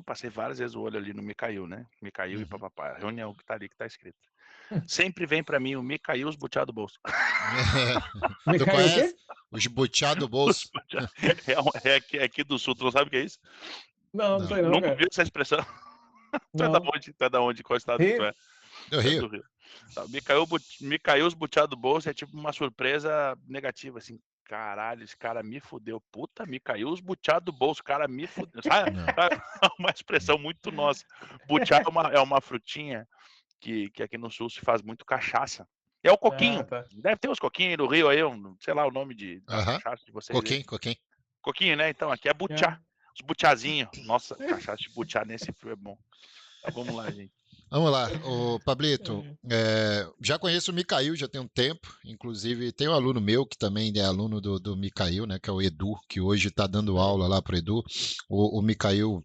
passei várias vezes o olho ali no Micail, né, Micail e Uhum. papapá, reunião que tá ali, que tá escrito. Sempre vem pra mim o Micail os butiá do bolso. Tu Micael o conhece? quê? Os butiá do Os bolso? butiá é aqui do sul, tu não sabe o que é isso? Não, não Não. sei não, Nunca cara. ouviu essa expressão? Tu é da Não. onde? Tu é da onde? Qual estado que tu Rio? é? Do Tu é Rio? do Rio. Tá, me caiu os butiá do bolso, é tipo uma surpresa negativa, assim, caralho, esse cara me fudeu, puta, me caiu os butiá do bolso, o cara me fudeu, sabe? Não. Uma expressão muito nossa. Butiá é uma frutinha que aqui no sul se faz muito cachaça. É o Ah, coquinho. tá. Deve ter uns coquinhos aí no Rio aí, sei lá o nome das Aham. cachaças de vocês aí. Coquinho, coquinho. Coquinho, né? Então, aqui é butiá. É. Os butiazinhos. Nossa, cachaça de butiá nesse frio é bom. Então, vamos lá, gente. Vamos lá, ô Pablito, É. já conheço o Micail, já tem um tempo, inclusive tem um aluno meu que também é aluno do Micail, né, que é o Edu, que hoje está dando Aí. aula lá para o Edu. O Micail,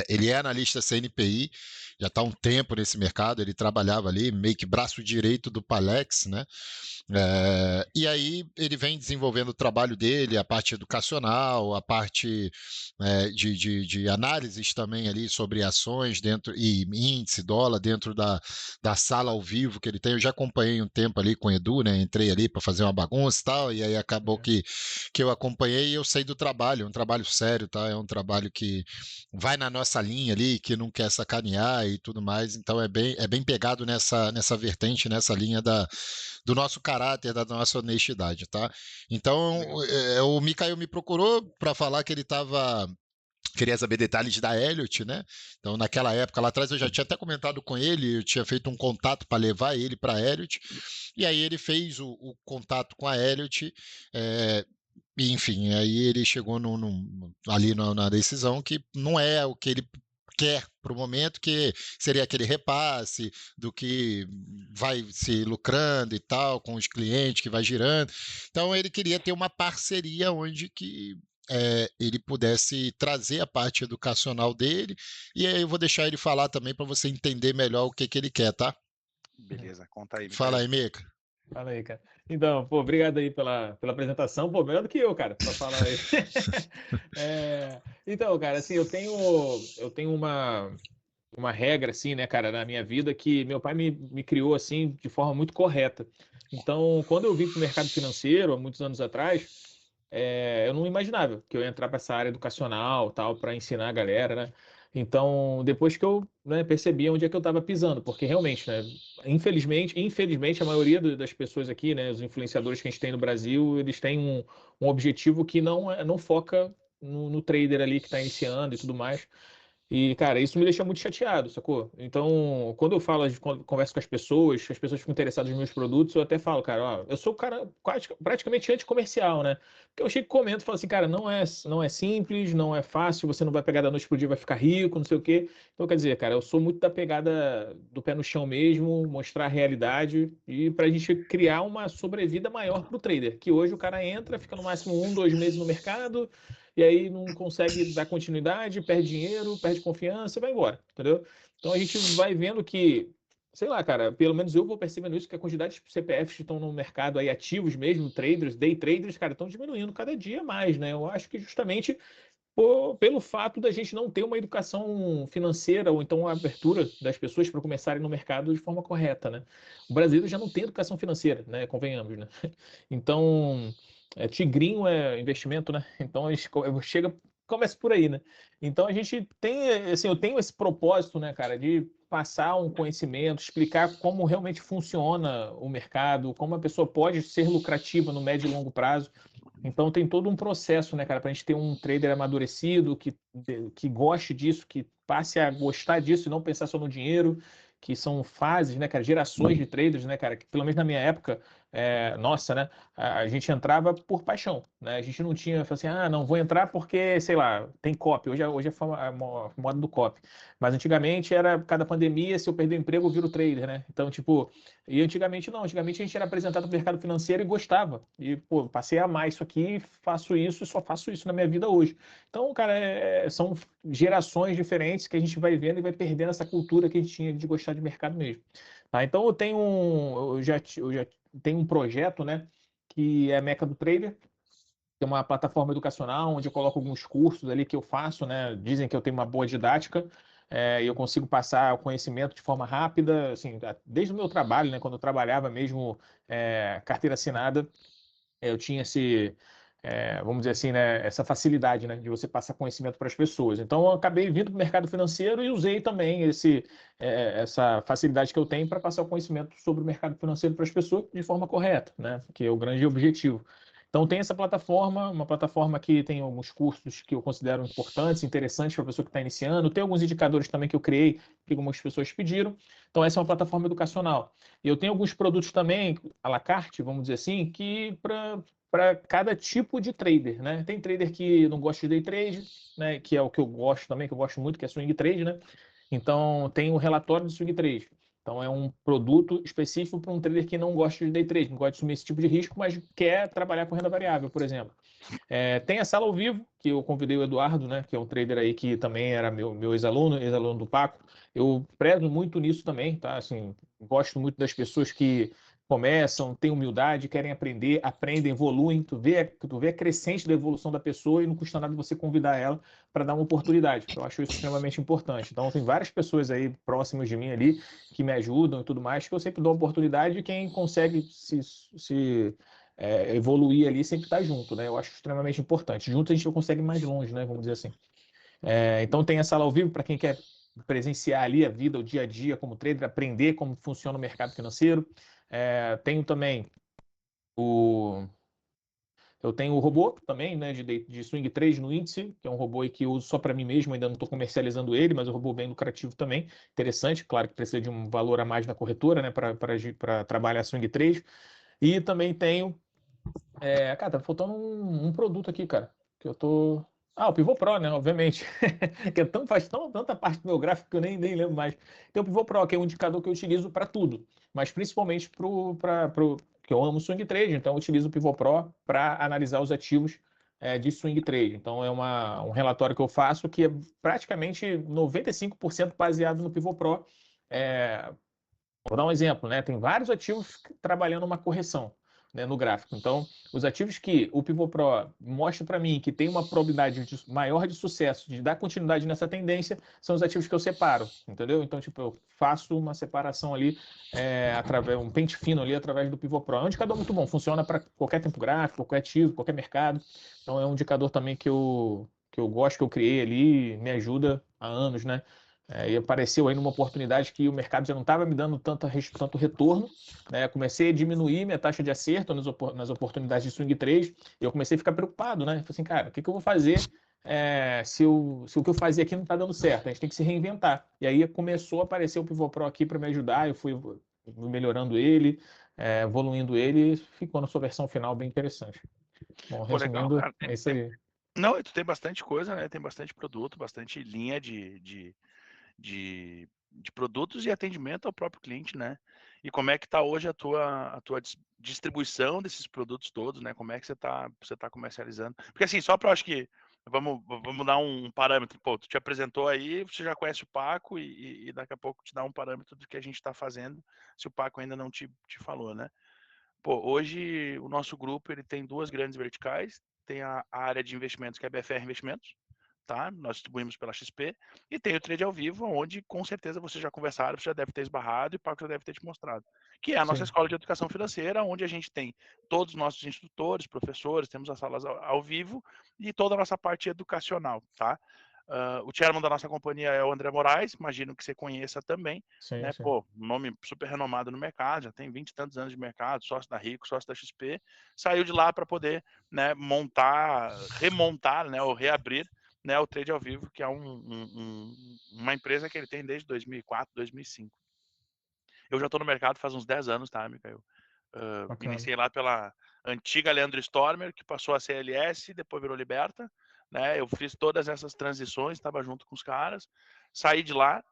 ele é analista CNPI, já está há um tempo nesse mercado, ele trabalhava ali, meio que braço direito do Palex, né? E aí ele vem desenvolvendo o trabalho dele, a parte educacional, a parte de análises também ali sobre ações dentro e índice, dólar dentro da sala ao vivo que ele tem. Eu já acompanhei um tempo ali com o Edu, né? Entrei ali para fazer uma bagunça e tal, e aí acabou É. que eu acompanhei e eu sei do trabalho, é um trabalho sério, tá? É um trabalho que vai na nossa linha ali, que não quer sacanear e tudo mais, então é bem pegado nessa vertente, nessa linha do nosso caráter, da nossa honestidade, tá? Então, Legal. o Mikael me procurou para falar que ele queria saber detalhes da Elliot, né? Então, naquela época lá atrás, eu já tinha até comentado com ele, eu tinha feito um contato para levar ele para a Elliot, e aí ele fez o contato com a Elliot, e, enfim, aí ele chegou ali na decisão que não é o que ele quer para o momento, que seria aquele repasse do que vai se lucrando e tal, com os clientes que vai girando. Então ele queria ter uma parceria onde que ele pudesse trazer a parte educacional dele, e aí eu vou deixar ele falar também para você entender melhor o que ele quer, tá? Beleza, conta aí, Fala Micael. aí, Mica. Fala aí, cara. Então, pô, obrigado aí pela apresentação. Pô, melhor do que eu, cara, para falar aí. Então, cara, assim, eu tenho uma regra, assim, né, cara, na minha vida que meu pai me criou, assim, de forma muito correta. Então, quando eu vim para o mercado financeiro, há muitos anos atrás, eu não imaginava que eu ia entrar para essa área educacional, tal, para ensinar a galera, né? Então, depois que eu, né, percebi onde é que eu estava pisando, porque realmente, né, infelizmente, a maioria das pessoas aqui, né, os influenciadores que a gente tem no Brasil, eles têm um objetivo que não foca no trader ali que está iniciando e tudo mais. E, cara, isso me deixa muito chateado, sacou? Então, quando eu falo, converso com as pessoas ficam interessadas nos meus produtos, eu até falo, cara, ó, eu sou o cara praticamente anticomercial, né? Porque eu chego e comento, falo assim, cara, não é simples, não é fácil, você não vai pegar da noite pro dia, vai ficar rico, não sei o quê. Então, quer dizer, cara, eu sou muito da pegada do pé no chão mesmo, mostrar a realidade e pra gente criar uma sobrevida maior pro trader, que hoje o cara entra, fica no máximo 1, 2 meses no mercado, e aí não consegue dar continuidade, perde dinheiro, perde confiança e vai embora, entendeu? Então a gente vai vendo que, sei lá, cara, pelo menos eu vou percebendo isso, que a quantidade de CPFs que estão no mercado aí ativos mesmo, traders, day traders, cara, estão diminuindo cada dia mais, né? Eu acho que justamente pelo fato da gente não ter uma educação financeira ou então uma abertura das pessoas para começarem no mercado de forma correta, né? O brasileiro já não tem educação financeira, né? Convenhamos, né? Então, tigrinho é investimento, né? Então a gente começa por aí, né? Então a gente tem, assim, eu tenho esse propósito, né, cara, de passar um conhecimento, explicar como realmente funciona o mercado, como a pessoa pode ser lucrativa no médio e longo prazo. Então tem todo um processo, né, cara, para a gente ter um trader amadurecido, que goste disso, que passe a gostar disso e não pensar só no dinheiro, que são fases, né, cara, gerações de traders, né, cara, que pelo menos na minha época, nossa, né, a gente entrava por paixão, né, a gente não tinha, falou assim, não, vou entrar porque, sei lá, tem copy, hoje é a moda do copy, mas antigamente era, cada pandemia, se eu perder o emprego, eu viro trader, né, então, tipo, e antigamente não, antigamente a gente era apresentado no mercado financeiro e gostava. E, pô, passei a amar isso aqui, faço isso e só faço isso na minha vida hoje. Então, cara, são gerações diferentes que a gente vai vendo e vai perdendo essa cultura que a gente tinha de gostar de mercado mesmo. Tá? Então, eu já tenho um projeto, né, que é a Meca do Trader, Tem uma plataforma educacional onde eu coloco alguns cursos ali que eu faço, né? Dizem que eu tenho uma boa didática, e eu consigo passar o conhecimento de forma rápida, assim, desde o meu trabalho, né? Quando eu trabalhava mesmo carteira assinada, eu tinha vamos dizer assim, né, essa facilidade, né, de você passar conhecimento para as pessoas. Então, eu acabei vindo para o mercado financeiro e usei também essa facilidade que eu tenho para passar o conhecimento sobre o mercado financeiro para as pessoas de forma correta, né, que é o grande objetivo. Então, tem essa plataforma, uma plataforma que tem alguns cursos que eu considero importantes, interessantes para a pessoa que está iniciando. Tem alguns indicadores também que eu criei, que algumas pessoas pediram. Então, essa é uma plataforma educacional. E eu tenho alguns produtos também, à la carte, vamos dizer assim, que para cada tipo de trader, né? Tem trader que não gosta de day trade, né? Que é o que eu gosto também, que eu gosto muito, que é swing trade, né? Então, tem o relatório de swing trade. Então, é um produto específico para um trader que não gosta de day trade, não gosta de assumir esse tipo de risco, mas quer trabalhar com renda variável, por exemplo. Tem a sala ao vivo, que eu convidei o Eduardo, né? Que é um trader aí que também era meu ex-aluno, ex-aluno do Paco. Eu prezo muito nisso também, tá? Assim, gosto muito das pessoas que começam, têm humildade, querem aprender, aprendem, evoluem. Tu vê a crescente da evolução da pessoa e não custa nada você convidar ela para dar uma oportunidade. Eu acho isso extremamente importante. Então, tem várias pessoas aí próximas de mim ali que me ajudam e tudo mais, que eu sempre dou oportunidade e quem consegue evoluir ali sempre está junto, né? Eu acho extremamente importante. Junto a gente consegue ir mais longe, né? Vamos dizer assim. Então tem a sala ao vivo para quem quer presenciar ali a vida, o dia a dia como trader, aprender como funciona o mercado financeiro. Tenho também o eu tenho o robô também, né, de swing trade no índice, que é um robô aí que eu uso só para mim mesmo, ainda não estou comercializando ele, mas o robô bem lucrativo também, interessante, claro que precisa de um valor a mais na corretora, né, para trabalhar swing trade. E também tenho, cara, tá faltando um produto aqui, cara, que eu tô... Ah, o Pivot Pro, né, obviamente, que faz tanta parte do meu gráfico que eu nem lembro mais. Tem o Pivot Pro, que é um indicador que eu utilizo para tudo, mas principalmente que eu amo swing trade, então eu utilizo o Pivot Pro para analisar os ativos de swing trade. Então é um relatório que eu faço que é praticamente 95% baseado no Pivot Pro. É, Vou dar um exemplo, né? Tem vários ativos trabalhando uma correção, né, no gráfico. Então, os ativos que o Pivot Pro mostra para mim que tem uma probabilidade maior de sucesso de dar continuidade nessa tendência são os ativos que eu separo, entendeu? Então, tipo, eu faço uma separação ali através um pente fino ali através do Pivot Pro. É um indicador muito bom, funciona para qualquer tempo gráfico, qualquer ativo, qualquer mercado. Então, é um indicador também que eu gosto, que eu criei ali, me ajuda há anos, né? E apareceu aí numa oportunidade que o mercado já não estava me dando tanto retorno, né? Comecei a diminuir minha taxa de acerto nas oportunidades de swing trade, e eu comecei a ficar preocupado, né? Falei assim, cara, o que eu vou fazer se o que eu fazia aqui não está dando certo? A gente tem que se reinventar. E aí começou a aparecer o Pivot Pro aqui para me ajudar, eu fui melhorando ele, evoluindo ele, e ficou na sua versão final bem interessante. Bom, Pô, legal, resumindo, cara. é isso aí. Não, tu tem bastante coisa, né? Tem bastante produto, bastante linha de produtos e atendimento ao próprio cliente, né? E como é que tá hoje a tua distribuição desses produtos todos, né? Como é que você tá comercializando? Porque assim, só para acho que vamos dar um parâmetro. Pô, tu te apresentou aí, você já conhece o Paco e daqui a pouco te dá um parâmetro do que a gente está fazendo, se o Paco ainda não te falou, né? Pô, hoje o nosso grupo ele tem duas grandes verticais, tem a área de investimentos que é a BFR Investimentos, tá? Nós distribuímos pela XP, e tem o trade ao vivo, onde com certeza vocês já conversaram, você já deve ter esbarrado e o Paco já deve ter te mostrado, que é a nossa Sim, escola de educação financeira, onde a gente tem todos os nossos instrutores, professores, temos as salas ao vivo e toda a nossa parte educacional, tá? O chairman da nossa companhia é o André Moraes, imagino que você conheça também, sim, né? sim. Pô, nome super renomado no mercado, já tem 20 e tantos anos de mercado, sócio da Rico, sócio da XP, saiu de lá para poder, né, remontar, né, ou reabrir, né, o Trade ao Vivo, que é uma empresa que ele tem desde 2004, 2005. Eu já estou no mercado faz uns 10 anos, tá, Micael? Bacana. Iniciei lá pela antiga Leandro Stormer, que passou a CLS, depois virou Liberta, né? Eu fiz todas essas transições, estava junto com os caras, saí de lá,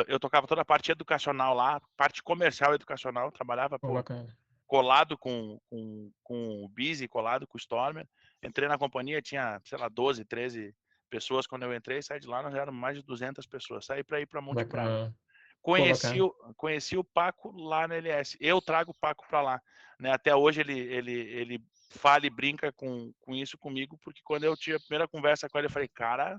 eu tocava toda a parte educacional lá, parte comercial e educacional, trabalhava, Pô, pô, bacana. colado com o Busy, colado com o Stormer. Entrei na companhia, tinha, sei lá, 12, 13 pessoas quando eu entrei, saí de lá, nós éramos mais de 200 pessoas. Saí para ir para Monte Bravo. Bacana. Pô, Conheci bacana. o, conheci o Paco lá na LS. Eu trago o Paco para lá. Né? Até hoje ele fala e brinca com isso comigo, porque quando eu tive a primeira conversa com ele, eu falei, cara,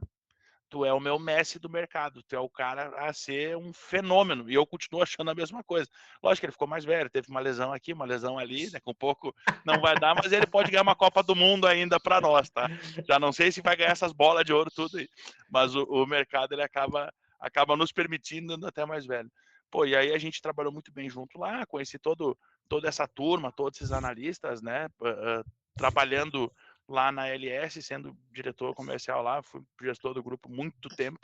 tu é o meu Messi do mercado, tu é o cara a ser um fenômeno, e eu continuo achando a mesma coisa. Lógico que ele ficou mais velho, teve uma lesão aqui, uma lesão ali, daqui um pouco não vai dar, mas ele pode ganhar uma Copa do Mundo ainda para nós, tá? Já não sei se vai ganhar essas bolas de ouro tudo aí, mas o mercado ele acaba nos permitindo ainda até mais velho. Pô, e aí a gente trabalhou muito bem junto lá, conheci toda essa turma, todos esses analistas, né, trabalhando lá na LS, sendo diretor comercial lá, fui gestor do grupo muito tempo.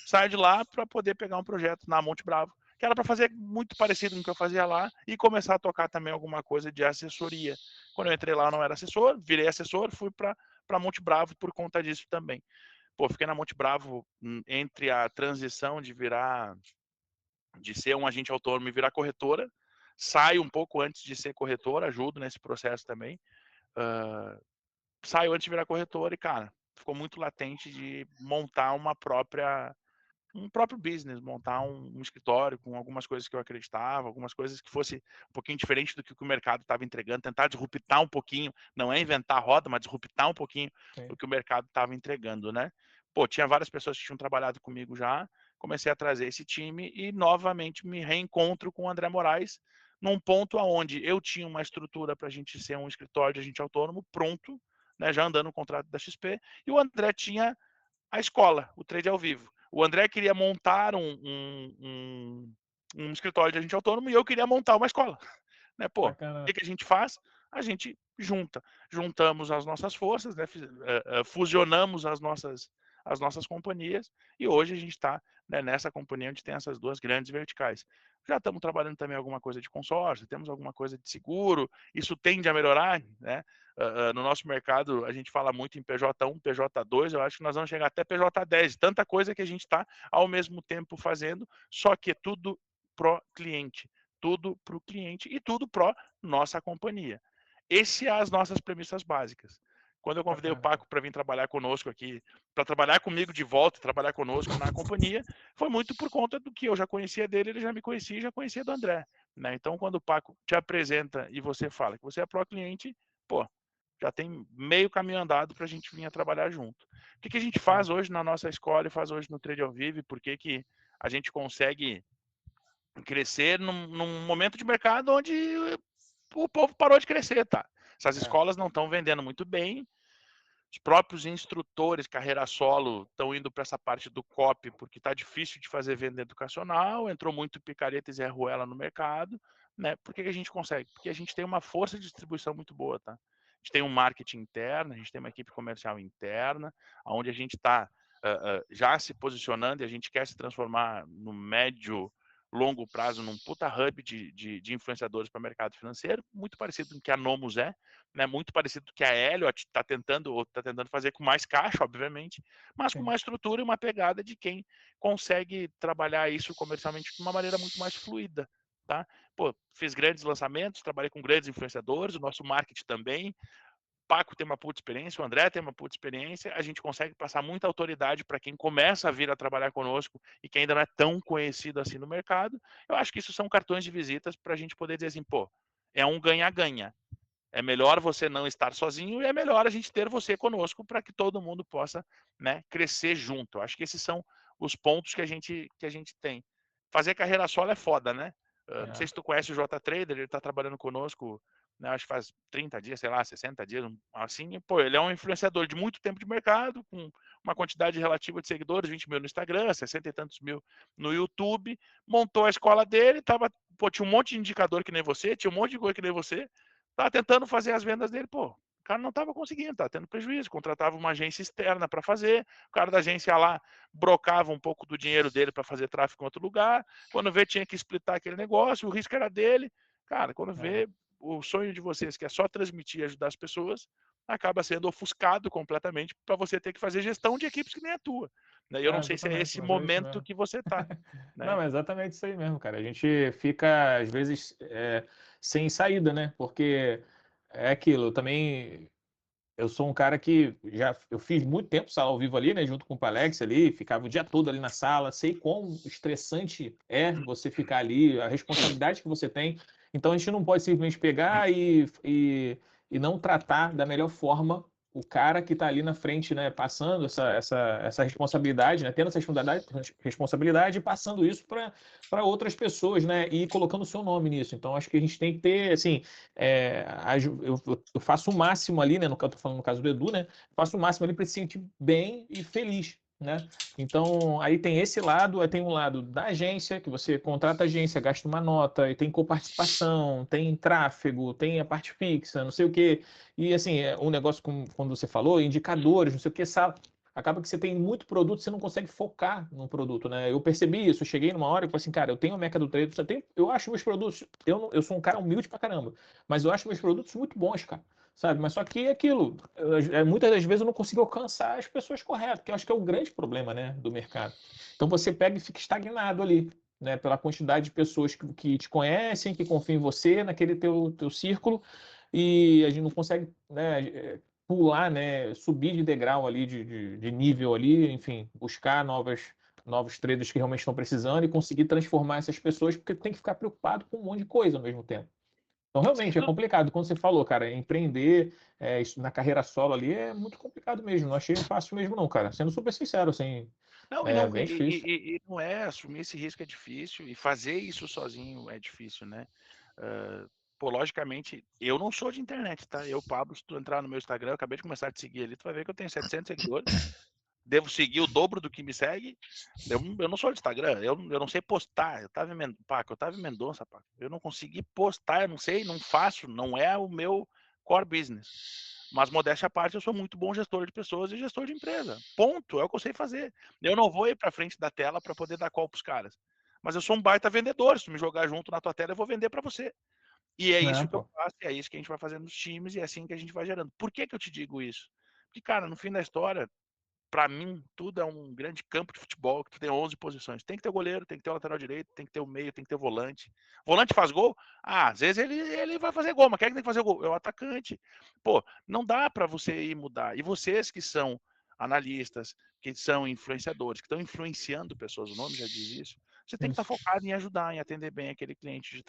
Saio de lá para poder pegar um projeto na Monte Bravo, que era para fazer muito parecido com o que eu fazia lá e começar a tocar também alguma coisa de assessoria. Quando eu entrei lá, eu não era assessor, virei assessor, fui para Monte Bravo por conta disso também. Pô, fiquei na Monte Bravo entre a transição de ser um agente autônomo e virar corretora. Saio um pouco antes de ser corretora, ajudo nesse processo também. Saio antes de virar corretora e, cara, ficou muito latente de montar um próprio business, montar um escritório com algumas coisas que eu acreditava, algumas coisas que fosse um pouquinho diferente do que o mercado estava entregando, tentar disruptar um pouquinho, não é inventar a roda, mas disruptar um pouquinho o que o mercado estava entregando, né? Pô, tinha várias pessoas que tinham trabalhado comigo já, comecei a trazer esse time e novamente me reencontro com o André Moraes num ponto aonde eu tinha uma estrutura para a gente ser um escritório de agente autônomo pronto, né, já andando no contrato da XP, e o André tinha a escola, o trade ao vivo. O André queria montar um escritório de agente autônomo e eu queria montar uma escola. Né? Pô, o que a gente faz? A gente juntamos as nossas forças, né? Fusionamos as nossas companhias e hoje a gente está, né, nessa companhia onde tem essas duas grandes verticais. Já estamos trabalhando também alguma coisa de consórcio, temos alguma coisa de seguro, isso tende a melhorar, né? No nosso mercado, a gente fala muito em PJ1, PJ2, eu acho que nós vamos chegar até PJ10, tanta coisa que a gente está ao mesmo tempo fazendo, só que é tudo pro cliente, tudo para o cliente e tudo pro nossa companhia. Essas são as nossas premissas básicas. Quando eu convidei o Paco para vir trabalhar conosco aqui, para trabalhar comigo de volta, trabalhar conosco na companhia, foi muito por conta do que eu já conhecia dele, ele já me conhecia e já conhecia do André. Né? Então, quando o Paco te apresenta e você fala que você é pró-cliente, pô, já tem meio caminho andado para a gente vir a trabalhar junto. O que a gente faz hoje na nossa escola e faz hoje no Trade ao Vivo? Por que a gente consegue crescer num momento de mercado onde o povo parou de crescer, tá? Essas escolas não estão vendendo muito bem, os próprios instrutores, carreira solo, estão indo para essa parte do copy, porque está difícil de fazer venda educacional, entrou muito picareta e Zé Ruela no mercado, né? Por que a gente consegue? Porque a gente tem uma força de distribuição muito boa, tá? A gente tem um marketing interno, a gente tem uma equipe comercial interna, onde a gente está já se posicionando e a gente quer se transformar no médio, longo prazo num puta hub de influenciadores para o mercado financeiro, muito parecido com o que a Nomos é, né, muito parecido com o que a Elliott está tentando fazer com mais caixa, obviamente, mas com uma estrutura e uma pegada de quem consegue trabalhar isso comercialmente de uma maneira muito mais fluida. Tá? Pô, fiz grandes lançamentos, trabalhei com grandes influenciadores, o nosso marketing também. Paco tem uma puta experiência, o André tem uma puta experiência, a gente consegue passar muita autoridade para quem começa a vir a trabalhar conosco e que ainda não é tão conhecido assim no mercado. Eu acho que isso são cartões de visitas para a gente poder dizer assim, pô, é um ganha-ganha. É melhor você não estar sozinho e é melhor a gente ter você conosco para que todo mundo possa, né, crescer junto. Eu acho que esses são os pontos que a gente tem. Fazer carreira solo é foda, né? Não sei se tu conhece o J Trader, ele está trabalhando conosco, né, acho que faz 30 dias, sei lá, 60 dias, assim. Pô, ele é um influenciador de muito tempo de mercado, com uma quantidade relativa de seguidores, 20 mil no Instagram, 60 e tantos mil no YouTube, montou a escola dele, tinha um monte de indicador que nem você, tinha um monte de coisa que nem você, tava tentando fazer as vendas dele, pô, o cara não estava conseguindo, tá tendo prejuízo, contratava uma agência externa para fazer, o cara da agência lá brocava um pouco do dinheiro dele para fazer tráfego em outro lugar, quando vê tinha que splitar aquele negócio, o risco era dele, cara, quando vê o sonho de vocês, que é só transmitir e ajudar as pessoas, acaba sendo ofuscado completamente para você ter que fazer gestão de equipes que nem a tua. Né? E eu não sei se é esse momento que você tá. Né? Não, é exatamente isso aí mesmo, cara. A gente fica, às vezes, sem saída, né? Porque é aquilo, eu sou um cara que eu fiz muito tempo sala ao vivo ali, né, junto com o Alex ali, ficava o dia todo ali na sala, sei quão estressante é você ficar ali, a responsabilidade que você tem. Então a gente não pode simplesmente pegar e e não tratar da melhor forma o cara que está ali na frente, né, passando essa responsabilidade, né, tendo essa responsabilidade e passando isso para outras pessoas, né, e colocando o seu nome nisso. Então, acho que a gente tem que ter, assim, eu faço o máximo ali, né, no que eu estou falando no caso do Edu, né, faço o máximo ali para se sentir bem e feliz, né? Então, aí tem esse lado, aí tem um lado da agência, que você contrata a agência, gasta uma nota, e tem coparticipação, tem tráfego, tem a parte fixa, não sei o quê. E assim, um negócio como quando você falou, indicadores, não sei o quê, sabe? Acaba que você tem muito produto, você não consegue focar no produto, né? Eu percebi isso, eu cheguei numa hora e falei assim, cara, eu tenho a Meca do Trade, eu acho meus produtos, eu sou um cara humilde pra caramba, mas eu acho meus produtos muito bons, cara, sabe? Mas só que é aquilo, muitas das vezes eu não consigo alcançar as pessoas corretas, que eu acho que é o grande problema, né, do mercado. Então você pega e fica estagnado ali, né, pela quantidade de pessoas que te conhecem, que confiam em você, naquele teu círculo, e a gente não consegue, né, pular, né, subir de degrau ali, de nível ali, enfim, buscar novos traders que realmente estão precisando e conseguir transformar essas pessoas, porque tem que ficar preocupado com um monte de coisa ao mesmo tempo. Então, realmente, é complicado. Quando você falou, cara, empreender isso na carreira solo ali é muito complicado mesmo. Não achei fácil mesmo, não, cara. Sendo super sincero, assim, Não, é bem difícil. não é, assumir esse risco é difícil, e fazer isso sozinho é difícil, né? Pô, logicamente, eu não sou de internet, tá? Eu, Pablo, se tu entrar no meu Instagram, eu acabei de começar a te seguir ali, tu vai ver que eu tenho 700 seguidores, devo seguir o dobro do que me segue. Eu não sou de Instagram, eu não sei postar. Otávio Mendonça, Paco, eu não consegui postar, eu não sei, não faço, não é o meu core business. Mas, modéstia à parte, eu sou muito bom gestor de pessoas e gestor de empresa. Ponto, é o que eu sei fazer. Eu não vou ir para frente da tela para poder dar call para os caras. Mas eu sou um baita vendedor. Se tu me jogar junto na tua tela, eu vou vender para você. E é Né, isso que eu pô? faço, é isso que a gente vai fazendo nos times, e é assim que a gente vai gerando. Por que eu te digo isso? Porque, cara, no fim da história, para mim, tudo é um grande campo de futebol, que tu tem 11 posições. Tem que ter o goleiro, tem que ter o lateral direito, tem que ter o meio, tem que ter o volante. Volante faz gol? Ah, às vezes ele vai fazer gol, mas quem é que tem que fazer gol? É o atacante. Pô, não dá para você ir mudar. E vocês que são analistas, que são influenciadores, que estão influenciando pessoas, o nome já diz isso, você tem que estar focado em ajudar, em atender bem aquele cliente,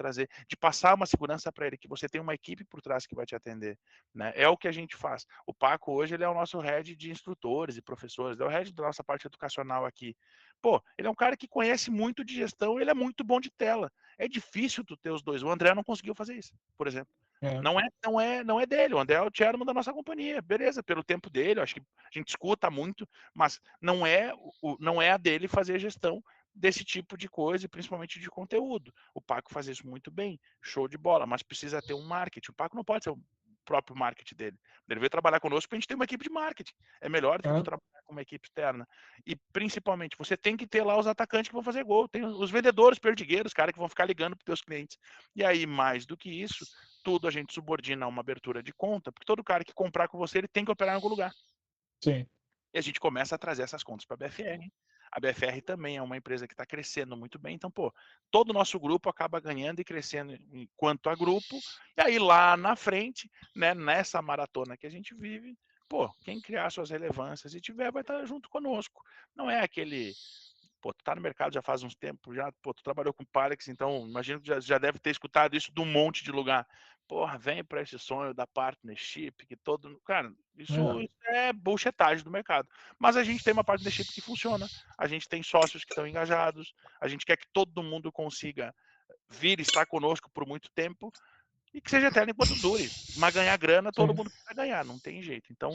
de passar uma segurança para ele, que você tem uma equipe por trás que vai te atender, né? É o que a gente faz. O Paco hoje ele é o nosso head de instrutores e professores, ele é o head da nossa parte educacional aqui. Pô, ele é um cara que conhece muito de gestão, ele é muito bom de tela. É difícil tu ter os dois. O André não conseguiu fazer isso, por exemplo. É. Não é dele. O André é o chairman da nossa companhia. Beleza, pelo tempo dele, acho que a gente escuta muito, mas não é a dele fazer gestão desse tipo de coisa, e principalmente de conteúdo. O Paco faz isso muito bem, show de bola, mas precisa ter um marketing. O Paco não pode ser o próprio marketing dele. Ele veio trabalhar conosco para a gente ter uma equipe de marketing. É melhor do que tu É. trabalhar com uma equipe externa. E principalmente, você tem que ter lá os atacantes que vão fazer gol, tem os vendedores perdigueiros, cara, que vão ficar ligando para os teus clientes. E aí, mais do que isso, tudo a gente subordina a uma abertura de conta, porque todo cara que comprar com você, ele tem que operar em algum lugar. Sim. E a gente começa a trazer essas contas para a BFR. A BFR também é uma empresa que está crescendo muito bem. Então, pô, todo o nosso grupo acaba ganhando e crescendo enquanto a grupo. E aí, lá na frente, né, nessa maratona que a gente vive, pô, quem criar suas relevâncias e tiver, vai estar junto conosco. Não é aquele. Pô, tu tá no mercado já faz uns tempos, já, pô, tu trabalhou com Palex, então imagino que já deve ter escutado isso de um monte de lugar. Porra, vem para esse sonho da partnership, que todo. Cara, isso é bullshitagem do mercado. Mas a gente tem uma partnership que funciona, a gente tem sócios que estão engajados, a gente quer que todo mundo consiga vir estar conosco por muito tempo e que seja eterno enquanto dure. Mas ganhar grana, todo Sim. mundo vai ganhar, não tem jeito. Então,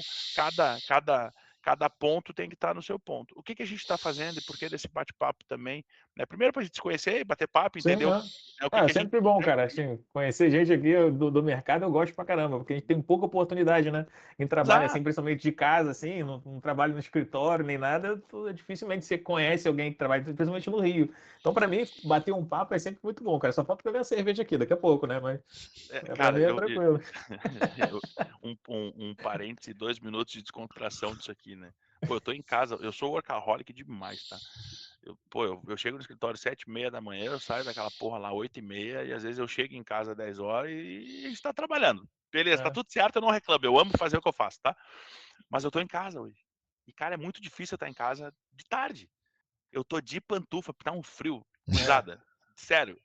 cada ponto tem que estar no seu ponto. O que a gente está fazendo e por que desse bate-papo também? Né? Primeiro, para a gente se conhecer, bater papo, Sim, entender o que é a gente. sempre bom, cara, assim, conhecer gente aqui do mercado eu gosto pra caramba, porque a gente tem pouca oportunidade, né? Em trabalho, assim, Exato. principalmente de casa, assim, não trabalho no escritório nem nada, dificilmente você conhece alguém que trabalha, principalmente no Rio. Então, pra mim, bater um papo é sempre muito bom, cara. Só falta beber a cerveja aqui daqui a pouco, né? Mas pra Cara, mim é tranquilo. um parêntese, 2 minutos de descontração disso aqui, né? Pô, eu tô em casa, eu sou workaholic demais, tá? Eu chego no escritório 7h30 da manhã, eu saio daquela porra lá 8h30, e às vezes eu chego em casa 10 horas e a gente tá trabalhando. Beleza, tá É, tudo certo, eu não reclamo, eu amo fazer o que eu faço, tá? Mas eu tô em casa hoje. E, cara, é muito difícil eu estar em casa de tarde. Eu tô de pantufa, porque tá um frio. é, Gurizada, sério,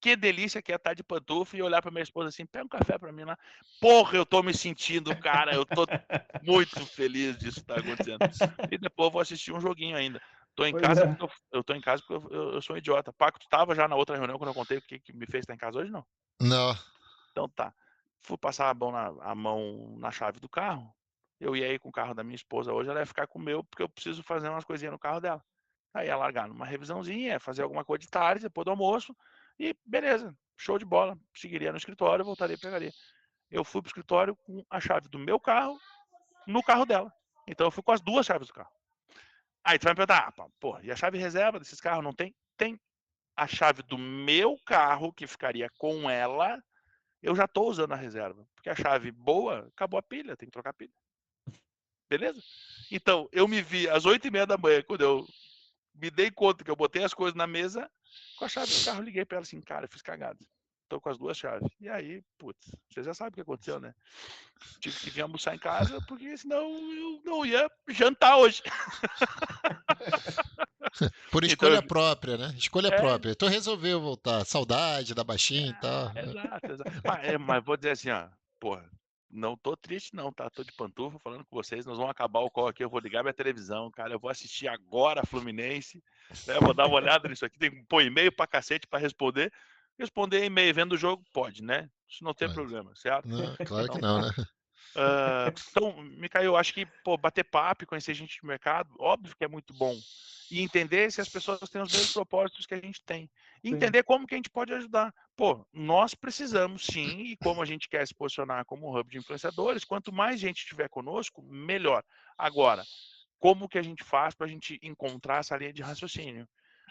que delícia que é estar de pantufa e olhar pra minha esposa assim, pega um café pra mim lá. Porra, eu tô me sentindo, cara, eu tô muito feliz disso que tá acontecendo. E depois eu vou assistir um joguinho ainda. Tô em Pois casa é. porque eu tô em casa porque eu sou um idiota. Paco, tu tava já na outra reunião quando eu contei o que me fez estar em casa hoje, não? Não. Então tá. Fui passar a mão na chave do carro. Eu ia ir com o carro da minha esposa hoje, ela ia ficar com o meu, porque eu preciso fazer umas coisinhas no carro dela. Aí ia largar numa revisãozinha, fazer alguma coisa de tarde, depois do almoço, e beleza, show de bola. Seguiria no escritório, voltaria e pegaria. Eu fui pro escritório com a chave do meu carro no carro dela. Então eu fui com as duas chaves do carro. Aí tu vai me perguntar, pô, e a chave reserva desses carros não tem? Tem. A chave do meu carro, que ficaria com ela, eu já tô usando a reserva. Porque a chave boa, acabou a pilha, tem que trocar a pilha. Beleza? Então, eu me vi às 8h30 da manhã, quando eu me dei conta que eu botei as coisas na mesa, com a chave do carro, liguei pra ela assim, cara, eu fiz cagada. Tô com as duas chaves. E aí, putz, você já sabe o que aconteceu, né? Tive que vir almoçar em casa, porque senão eu não ia jantar hoje. Por Então, escolha própria, né? Escolha é, própria. Tu resolveu voltar. Saudade da baixinha e tal. exato, exato. Mas vou dizer assim, ó, porra, não tô triste não, tá? Tô de pantufa falando com vocês, nós vamos acabar o call aqui, eu vou ligar minha televisão, cara, eu vou assistir agora a Fluminense, né? Vou dar uma olhada nisso aqui, tem que pôr e-mail pra cacete pra responder. Responder e-mail vendo o jogo, pode, né? Isso não tem Pode. problema, certo? Não, claro que Então não, tá. né? Então, Micael, eu acho que, pô, bater papo, conhecer gente de mercado, óbvio que é muito bom. E entender se as pessoas têm os mesmos propósitos que a gente tem. E Sim. entender como que a gente pode ajudar. Pô, nós precisamos sim, e como a gente quer se posicionar como hub de influenciadores, quanto mais gente estiver conosco, melhor. Agora, como que a gente faz para a gente encontrar essa linha de raciocínio?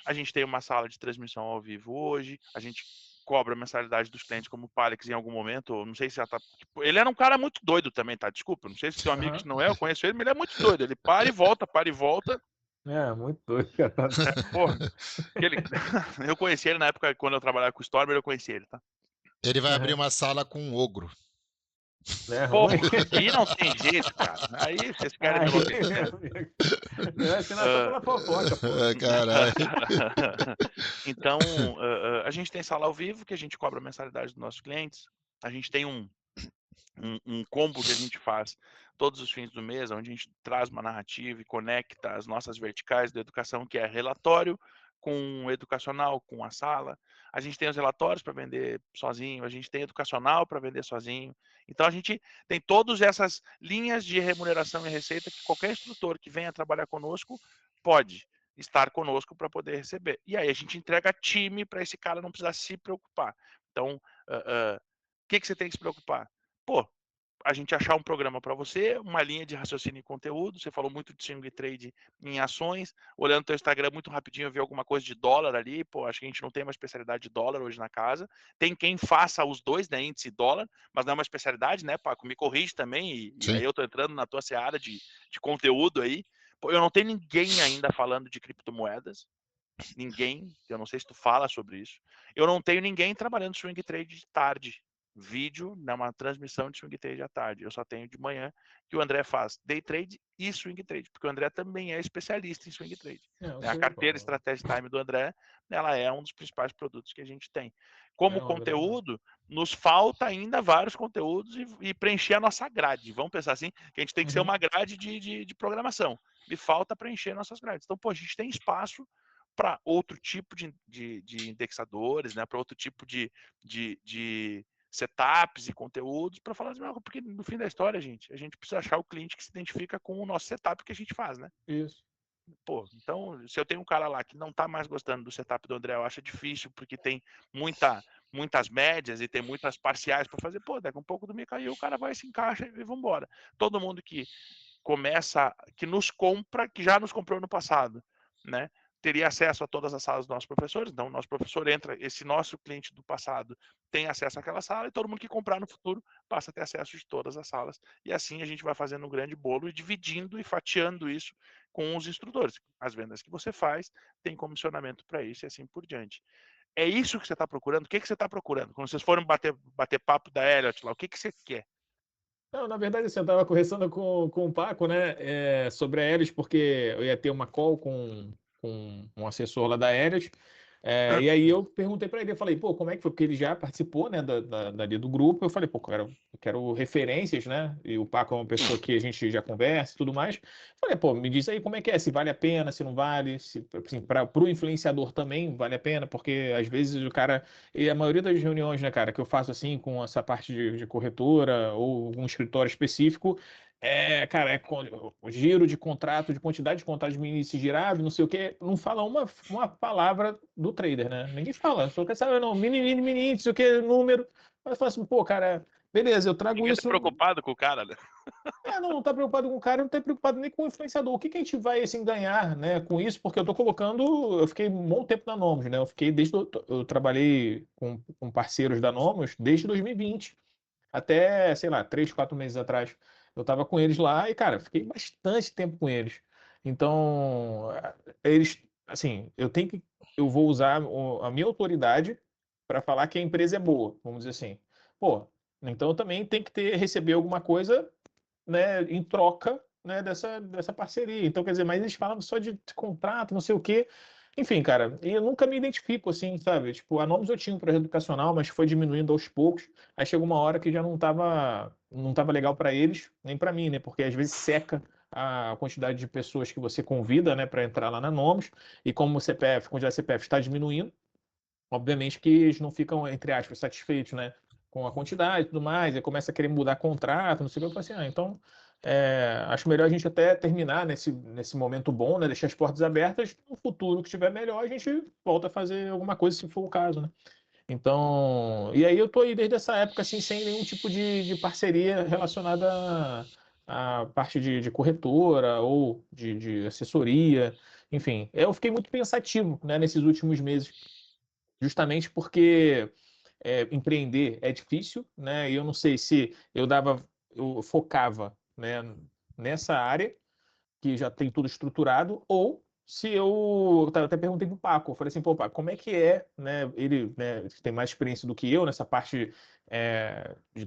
A gente tem uma sala de transmissão ao vivo hoje, a gente cobra a mensalidade dos clientes como o Palix em algum momento, não sei se já tá... Ele era um cara muito doido também, tá? Desculpa, não sei se tem um amigo que não é, eu conheço ele, mas ele é muito doido, ele para e volta, É, muito doido, cara. porra, eu conheci ele na época, quando eu trabalhava com o Stormer, eu conheci ele, tá? Ele vai abrir É, uma sala com um ogro. é Porra, ruim. aí não tem jeito, cara, aí vocês querem me Aí, enlouquecer. meu amigo. Melhor assinar só pela fofoca, pô. Caralho. Então, a gente tem sala ao vivo, que a gente cobra a mensalidade dos nossos clientes. A gente tem um combo que a gente faz todos os fins do mês, onde a gente traz uma narrativa e conecta as nossas verticais da educação, que é relatório com educacional, com a sala. A gente tem os relatórios para vender sozinho, a gente tem educacional para vender sozinho. Então, a gente tem todas essas linhas de remuneração e receita que qualquer instrutor que venha trabalhar conosco pode estar conosco para poder receber. E aí a gente entrega time para esse cara não precisar se preocupar. Então, o que você tem que se preocupar? Pô, a gente achar um programa para você, uma linha de raciocínio e conteúdo. Você falou muito de swing trade em ações. Olhando teu Instagram muito rapidinho, eu vi alguma coisa de dólar ali. Pô, acho que a gente não tem uma especialidade de dólar hoje na casa. Tem quem faça os dois, né, índice e dólar, mas não é uma especialidade, né, Paco? Me corrige também. E Sim. aí eu tô entrando na tua seara de conteúdo aí. Pô, eu não tenho ninguém ainda falando de criptomoedas. Ninguém, eu não sei se tu fala sobre isso. Eu não tenho ninguém trabalhando swing trade de tarde. Vídeo, né, uma transmissão de swing trade à tarde. Eu só tenho de manhã, que o André faz day trade e swing trade, porque o André também é especialista em swing trade. Eu A sei, carteira pô. Strategy Time do André, ela é um dos principais produtos que a gente tem. Como Não, legal. conteúdo, nos falta ainda vários conteúdos e preencher a nossa grade. Vamos pensar assim, que a gente tem que ser Uhum. uma grade de programação. Me falta preencher nossas grades. Então, pô, a gente tem espaço para outro tipo de indexadores, né, para outro tipo de setups e conteúdos, para falar assim, porque no fim da história, gente, a gente precisa achar o cliente que se identifica com o nosso setup que a gente faz, né? Isso. Pô, então, se eu tenho um cara lá que não tá mais gostando do setup do André, eu acho difícil, porque tem muitas médias e tem muitas parciais para fazer, pô, daqui um pouco do Micael, o cara vai, se encaixa e vambora. Todo mundo que que nos compra, que já nos comprou no passado, né? Teria acesso a todas as salas dos nossos professores. Então, o nosso professor entra, esse nosso cliente do passado tem acesso àquela sala e todo mundo que comprar no futuro passa a ter acesso de todas as salas. E assim a gente vai fazendo um grande bolo e dividindo e fatiando isso com os instrutores. As vendas que você faz, tem comissionamento para isso e assim por diante. É isso que você está procurando? O que você está procurando? Quando vocês forem bater papo da Elliot lá, o que você quer? Não, na verdade, assim, eu estava conversando com o Paco, né, sobre a Helios, porque eu ia ter uma call com um assessor lá da Helios, E aí eu perguntei para ele, eu falei, pô, como é que foi? Porque ele já participou, né, dali do grupo. Eu falei, pô, eu quero referências, né? E o Paco é uma pessoa que a gente já conversa e tudo mais. Falei, pô, me diz aí como é que é, se vale a pena, se não vale, se assim, para o influenciador também vale a pena, porque às vezes o cara, e a maioria das reuniões, né, cara, que eu faço assim com essa parte de corretora ou algum escritório específico, cara, o giro de contrato, de quantidade de contratos de início girado, não sei o quê, não fala uma palavra do trader, né? Ninguém fala, só quer saber, não, mini, não sei o quê, número. Mas fala assim, pô, cara, beleza, eu trago Ninguém isso. tá preocupado com o cara, né? Não tá preocupado com o cara, não tá preocupado nem com o influenciador. O que que a gente vai, assim, ganhar, né, com isso? Porque eu fiquei um bom tempo na Nomos, né? Eu trabalhei com parceiros da Nomos desde 2020 até, sei lá, 3, 4 meses atrás. Eu tava com eles lá e, cara, fiquei bastante tempo com eles. Então, eles, assim, eu vou usar a minha autoridade para falar que a empresa é boa, vamos dizer assim. Pô, então eu também tenho que receber alguma coisa, né, em troca, né, dessa parceria. Então, quer dizer, mas eles falavam só de contrato, não sei o quê. Enfim, cara, e eu nunca me identifico assim, sabe? Tipo, a Nomus eu tinha um projeto educacional, mas foi diminuindo aos poucos. Aí chegou uma hora que já não tava legal para eles, nem para mim, né? Porque às vezes seca a quantidade de pessoas que você convida, né, para entrar lá na Nomus, e como o CPF, a quantidade de CPF está diminuindo, obviamente que eles não ficam, entre aspas, satisfeitos, né, com a quantidade e tudo mais, e começa a querer mudar contrato, não sei o que. Eu falei assim, então, acho melhor a gente até terminar nesse momento bom, né, deixar as portas abertas, no futuro que estiver melhor, a gente volta a fazer alguma coisa, se for o caso, né. Então, e aí eu tô aí desde essa época, assim, sem nenhum tipo de parceria relacionada à parte de corretora ou de assessoria, enfim. Eu fiquei muito pensativo, né, nesses últimos meses, justamente porque empreender é difícil, né? E eu não sei se eu focava, né, nessa área que já tem tudo estruturado, ou se eu até perguntei pro Paco, eu falei assim, pô, Paco, como é que é, né? Ele, né, tem mais experiência do que eu nessa parte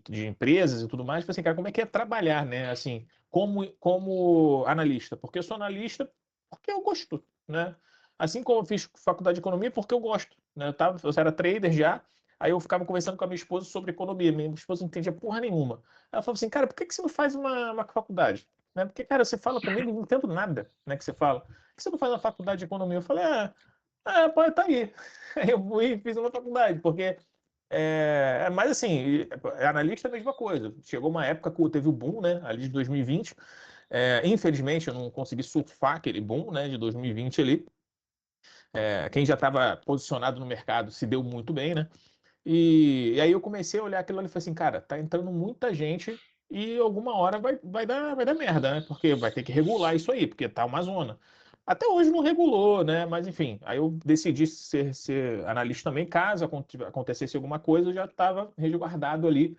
de empresas e tudo mais. Eu falei assim, cara, como é que é trabalhar, né? Assim, como analista? Porque eu sou analista porque eu gosto, né? Assim como eu fiz faculdade de economia porque eu gosto, né? Eu era trader já. Aí eu ficava conversando com a minha esposa sobre economia. Minha esposa não entendia porra nenhuma. Ela falou assim, cara, por que que você não faz uma faculdade? Né? Porque, cara, você fala comigo e não entendo nada, né, que você fala. Por que você não faz uma faculdade de economia? Eu falei, pode, tá aí. Aí eu fui e fiz uma faculdade, porque mas assim, analista é a mesma coisa. Chegou uma época que teve o boom, né, ali de 2020. Infelizmente, eu não consegui surfar aquele boom, né, de 2020 ali. Quem já estava posicionado no mercado se deu muito bem, né? E aí eu comecei a olhar aquilo ali e falei assim, cara, tá entrando muita gente e alguma hora vai dar merda, né? Porque vai ter que regular isso aí, porque tá uma zona. Até hoje não regulou, né? Mas enfim, aí eu decidi ser analista também, caso acontecesse alguma coisa, eu já estava resguardado ali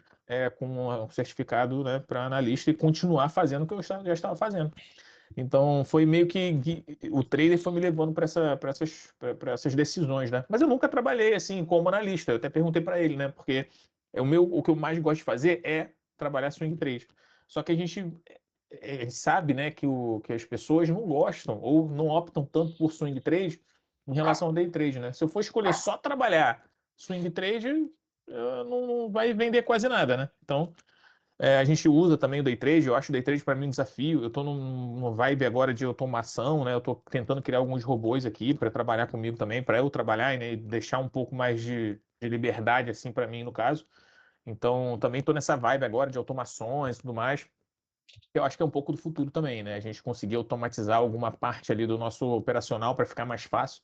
com um certificado, né, para analista e continuar fazendo o que eu já estava fazendo. Então foi meio que o trader foi me levando para essas decisões, né? Mas eu nunca trabalhei assim como analista. Eu até perguntei para ele, né? Porque o que eu mais gosto de fazer é trabalhar swing trade. Só que a gente sabe, né, que as pessoas não gostam ou não optam tanto por swing trade em relação ao day trade, né? Se eu for escolher só trabalhar swing trade, não vai vender quase nada, né? Então a gente usa também o day trade. Eu acho o day trade para mim um desafio. Eu estou numa vibe agora de automação, né? Eu estou tentando criar alguns robôs aqui para trabalhar comigo também, para eu trabalhar, né, e deixar um pouco mais de liberdade assim para mim no caso. Então também estou nessa vibe agora de automações e tudo mais. Eu acho que é um pouco do futuro também, né? A gente conseguir automatizar alguma parte ali do nosso operacional para ficar mais fácil.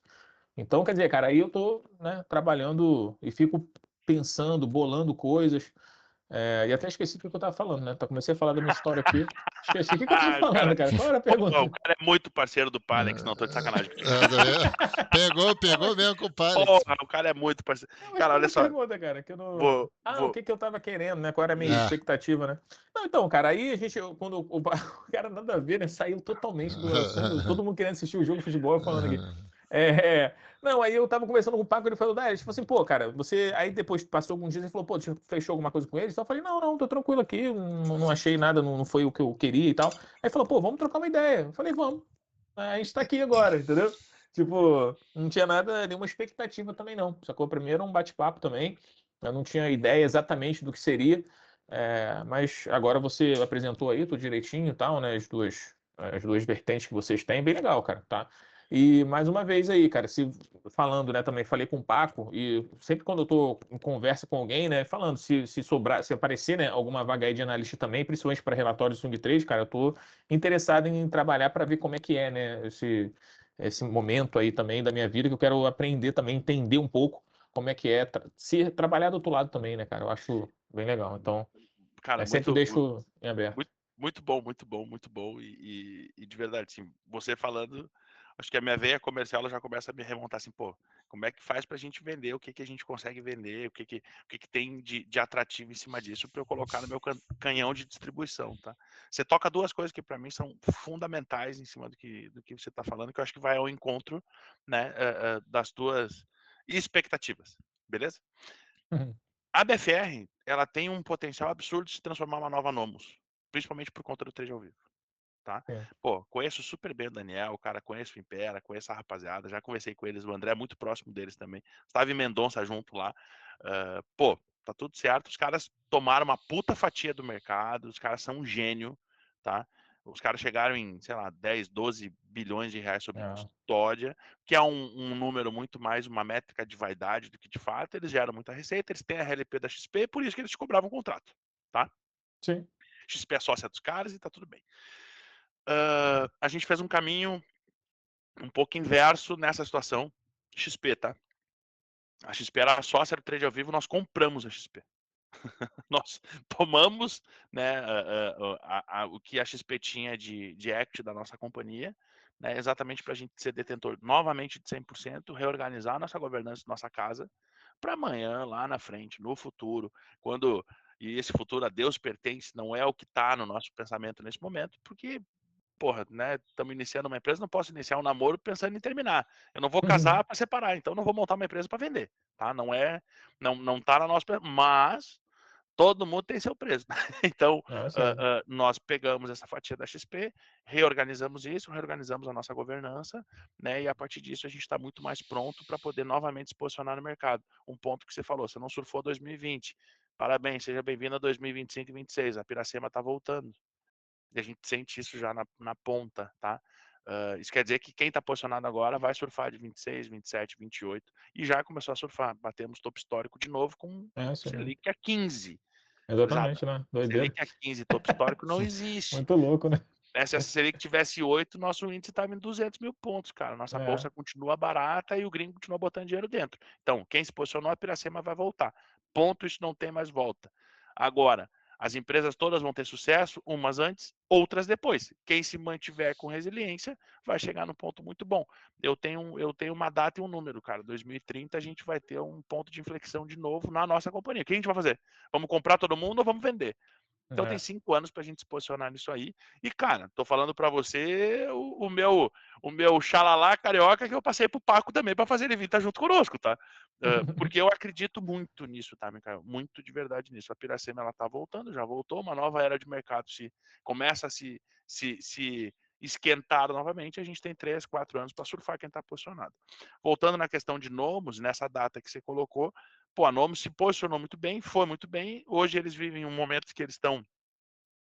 Então, quer dizer, cara, aí eu estou, né, trabalhando e fico pensando, bolando coisas. E até esqueci o que eu estava falando, né? Comecei a falar da minha história aqui. Esqueci o que eu estava O falando, cara, cara. Qual era a pô, o pergunta? cara é muito parceiro do Palex, não, tô de sacanagem. Pegou mesmo com o Palex. Porra, o cara é muito parceiro. Mas Cara, qual era olha a só, pergunta, cara? Que eu não... vou, O vou. que que eu tava querendo, né? Qual era a minha expectativa, né? Não, então, cara, aí quando o cara nada a ver, né? Saiu totalmente do assunto. Todo mundo querendo assistir o jogo de futebol falando aqui. Não, aí eu tava conversando com o Paco, ele falou, ele tipo assim, pô, cara, você. Aí depois passou alguns dias, ele falou, pô, você fechou alguma coisa com ele? Então eu falei, não, tô tranquilo aqui, não achei nada, não foi o que eu queria e tal. Aí falou, pô, vamos trocar uma ideia. Eu falei, vamos. A gente tá aqui agora, entendeu? Tipo, não tinha nada, nenhuma expectativa também não. Sacou? Primeiro um bate-papo também. Eu não tinha ideia exatamente do que seria. Mas agora você apresentou aí tudo direitinho e tal, né? As duas vertentes que vocês têm, bem legal, cara, tá? E mais uma vez aí, cara, se falando, né, também falei com o Paco, e sempre quando eu tô em conversa com alguém, né, falando, se sobrar, se aparecer, né, alguma vaga aí de analista também, principalmente para relatório Swing Trade, cara, eu tô interessado em trabalhar para ver como é que é, né, esse momento aí também da minha vida, que eu quero aprender também, entender um pouco como é que é se trabalhar do outro lado também, né, cara? Eu acho bem legal. Então, Cara, sempre deixo em aberto. muito, muito bom, muito bom, muito bom. E de verdade, assim, você falando, acho que a minha veia comercial ela já começa a me remontar assim, pô, como é que faz pra gente vender, o que que a gente consegue vender, o que que tem de atrativo em cima disso para eu colocar no meu canhão de distribuição, tá? Você toca duas coisas que para mim são fundamentais em cima do que você está falando, que eu acho que vai ao encontro, né, das tuas expectativas, beleza? Uhum. A BFR, ela tem um potencial absurdo de se transformar uma nova Nomus, principalmente por conta do trade ao vivo, tá? Sim. Pô, conheço super bem o Daniel, cara, conheço o Impera, conheço a rapaziada, já conversei com eles, o André é muito próximo deles também. Estava em Mendonça junto lá. Pô, tá tudo certo, os caras tomaram uma puta fatia do mercado, os caras são um gênio, tá? Os caras chegaram em, sei lá, 10, 12 bilhões de reais sobre É. custódia, que é um número muito mais uma métrica de vaidade do que de fato. Eles geram muita receita, eles têm a RLP da XP, por isso que eles te cobravam um contrato, tá? Sim. XP é sócia dos caras e tá tudo bem. A gente fez um caminho um pouco inverso nessa situação. XP, tá? A XP era sócia do trade ao vivo, nós compramos a XP. Nós tomamos, né, o que a XP tinha de equity da nossa companhia, né, exatamente para a gente ser detentor novamente de 100%, reorganizar nossa governança, nossa casa, para amanhã, lá na frente, no futuro, quando e esse futuro a Deus pertence, não é o que está no nosso pensamento nesse momento, porque porra, né, estamos iniciando uma empresa, não posso iniciar um namoro pensando em terminar. Eu não vou casar para separar, então não vou montar uma empresa para vender, tá? Não tá na nossa, mas todo mundo tem seu preço. Então, Sim. nós pegamos essa fatia da XP, reorganizamos isso, reorganizamos a nossa governança, né? E a partir disso a gente está muito mais pronto para poder novamente se posicionar no mercado. Um ponto que você falou, você não surfou 2020. Parabéns, seja bem-vindo a 2025 e 2026. A Piracema está voltando. E a gente sente isso já na ponta, tá? Isso quer dizer que quem está posicionado agora vai surfar de 26, 27, 28 e já começou a surfar. Batemos topo histórico de novo com Sim. Selic a 15. Cruzada. Exatamente, né? Doideira. Selic a 15, topo histórico não existe. Muito louco, né? Se essa Selic tivesse 8, nosso índice estava em 200 mil pontos, cara. Nossa É. bolsa continua barata e o gringo continua botando dinheiro dentro. Então, quem se posicionou, a Piracema vai voltar. Ponto, isso não tem mais volta. Agora, as empresas todas vão ter sucesso, umas antes, outras depois. Quem se mantiver com resiliência vai chegar num ponto muito bom. Eu tenho uma data e um número, cara. 2030 a gente vai ter um ponto de inflexão de novo na nossa companhia. O que a gente vai fazer? Vamos comprar todo mundo ou vamos vender? Então tem É. 5 anos para a gente se posicionar nisso aí. E, cara, tô falando para você o meu xalalá carioca que eu passei pro Paco também para fazer ele vir estar junto conosco, tá? Porque eu acredito muito nisso, tá, Micael? Muito de verdade nisso. A Piracema, ela tá voltando, já voltou, uma nova era de mercado começa a se esquentar novamente, a gente tem 3, 4 anos para surfar quem está posicionado. Voltando na questão de Nomos, nessa data que você colocou, pô, a Nomos se posicionou muito bem, foi muito bem. Hoje eles vivem um momento que eles estão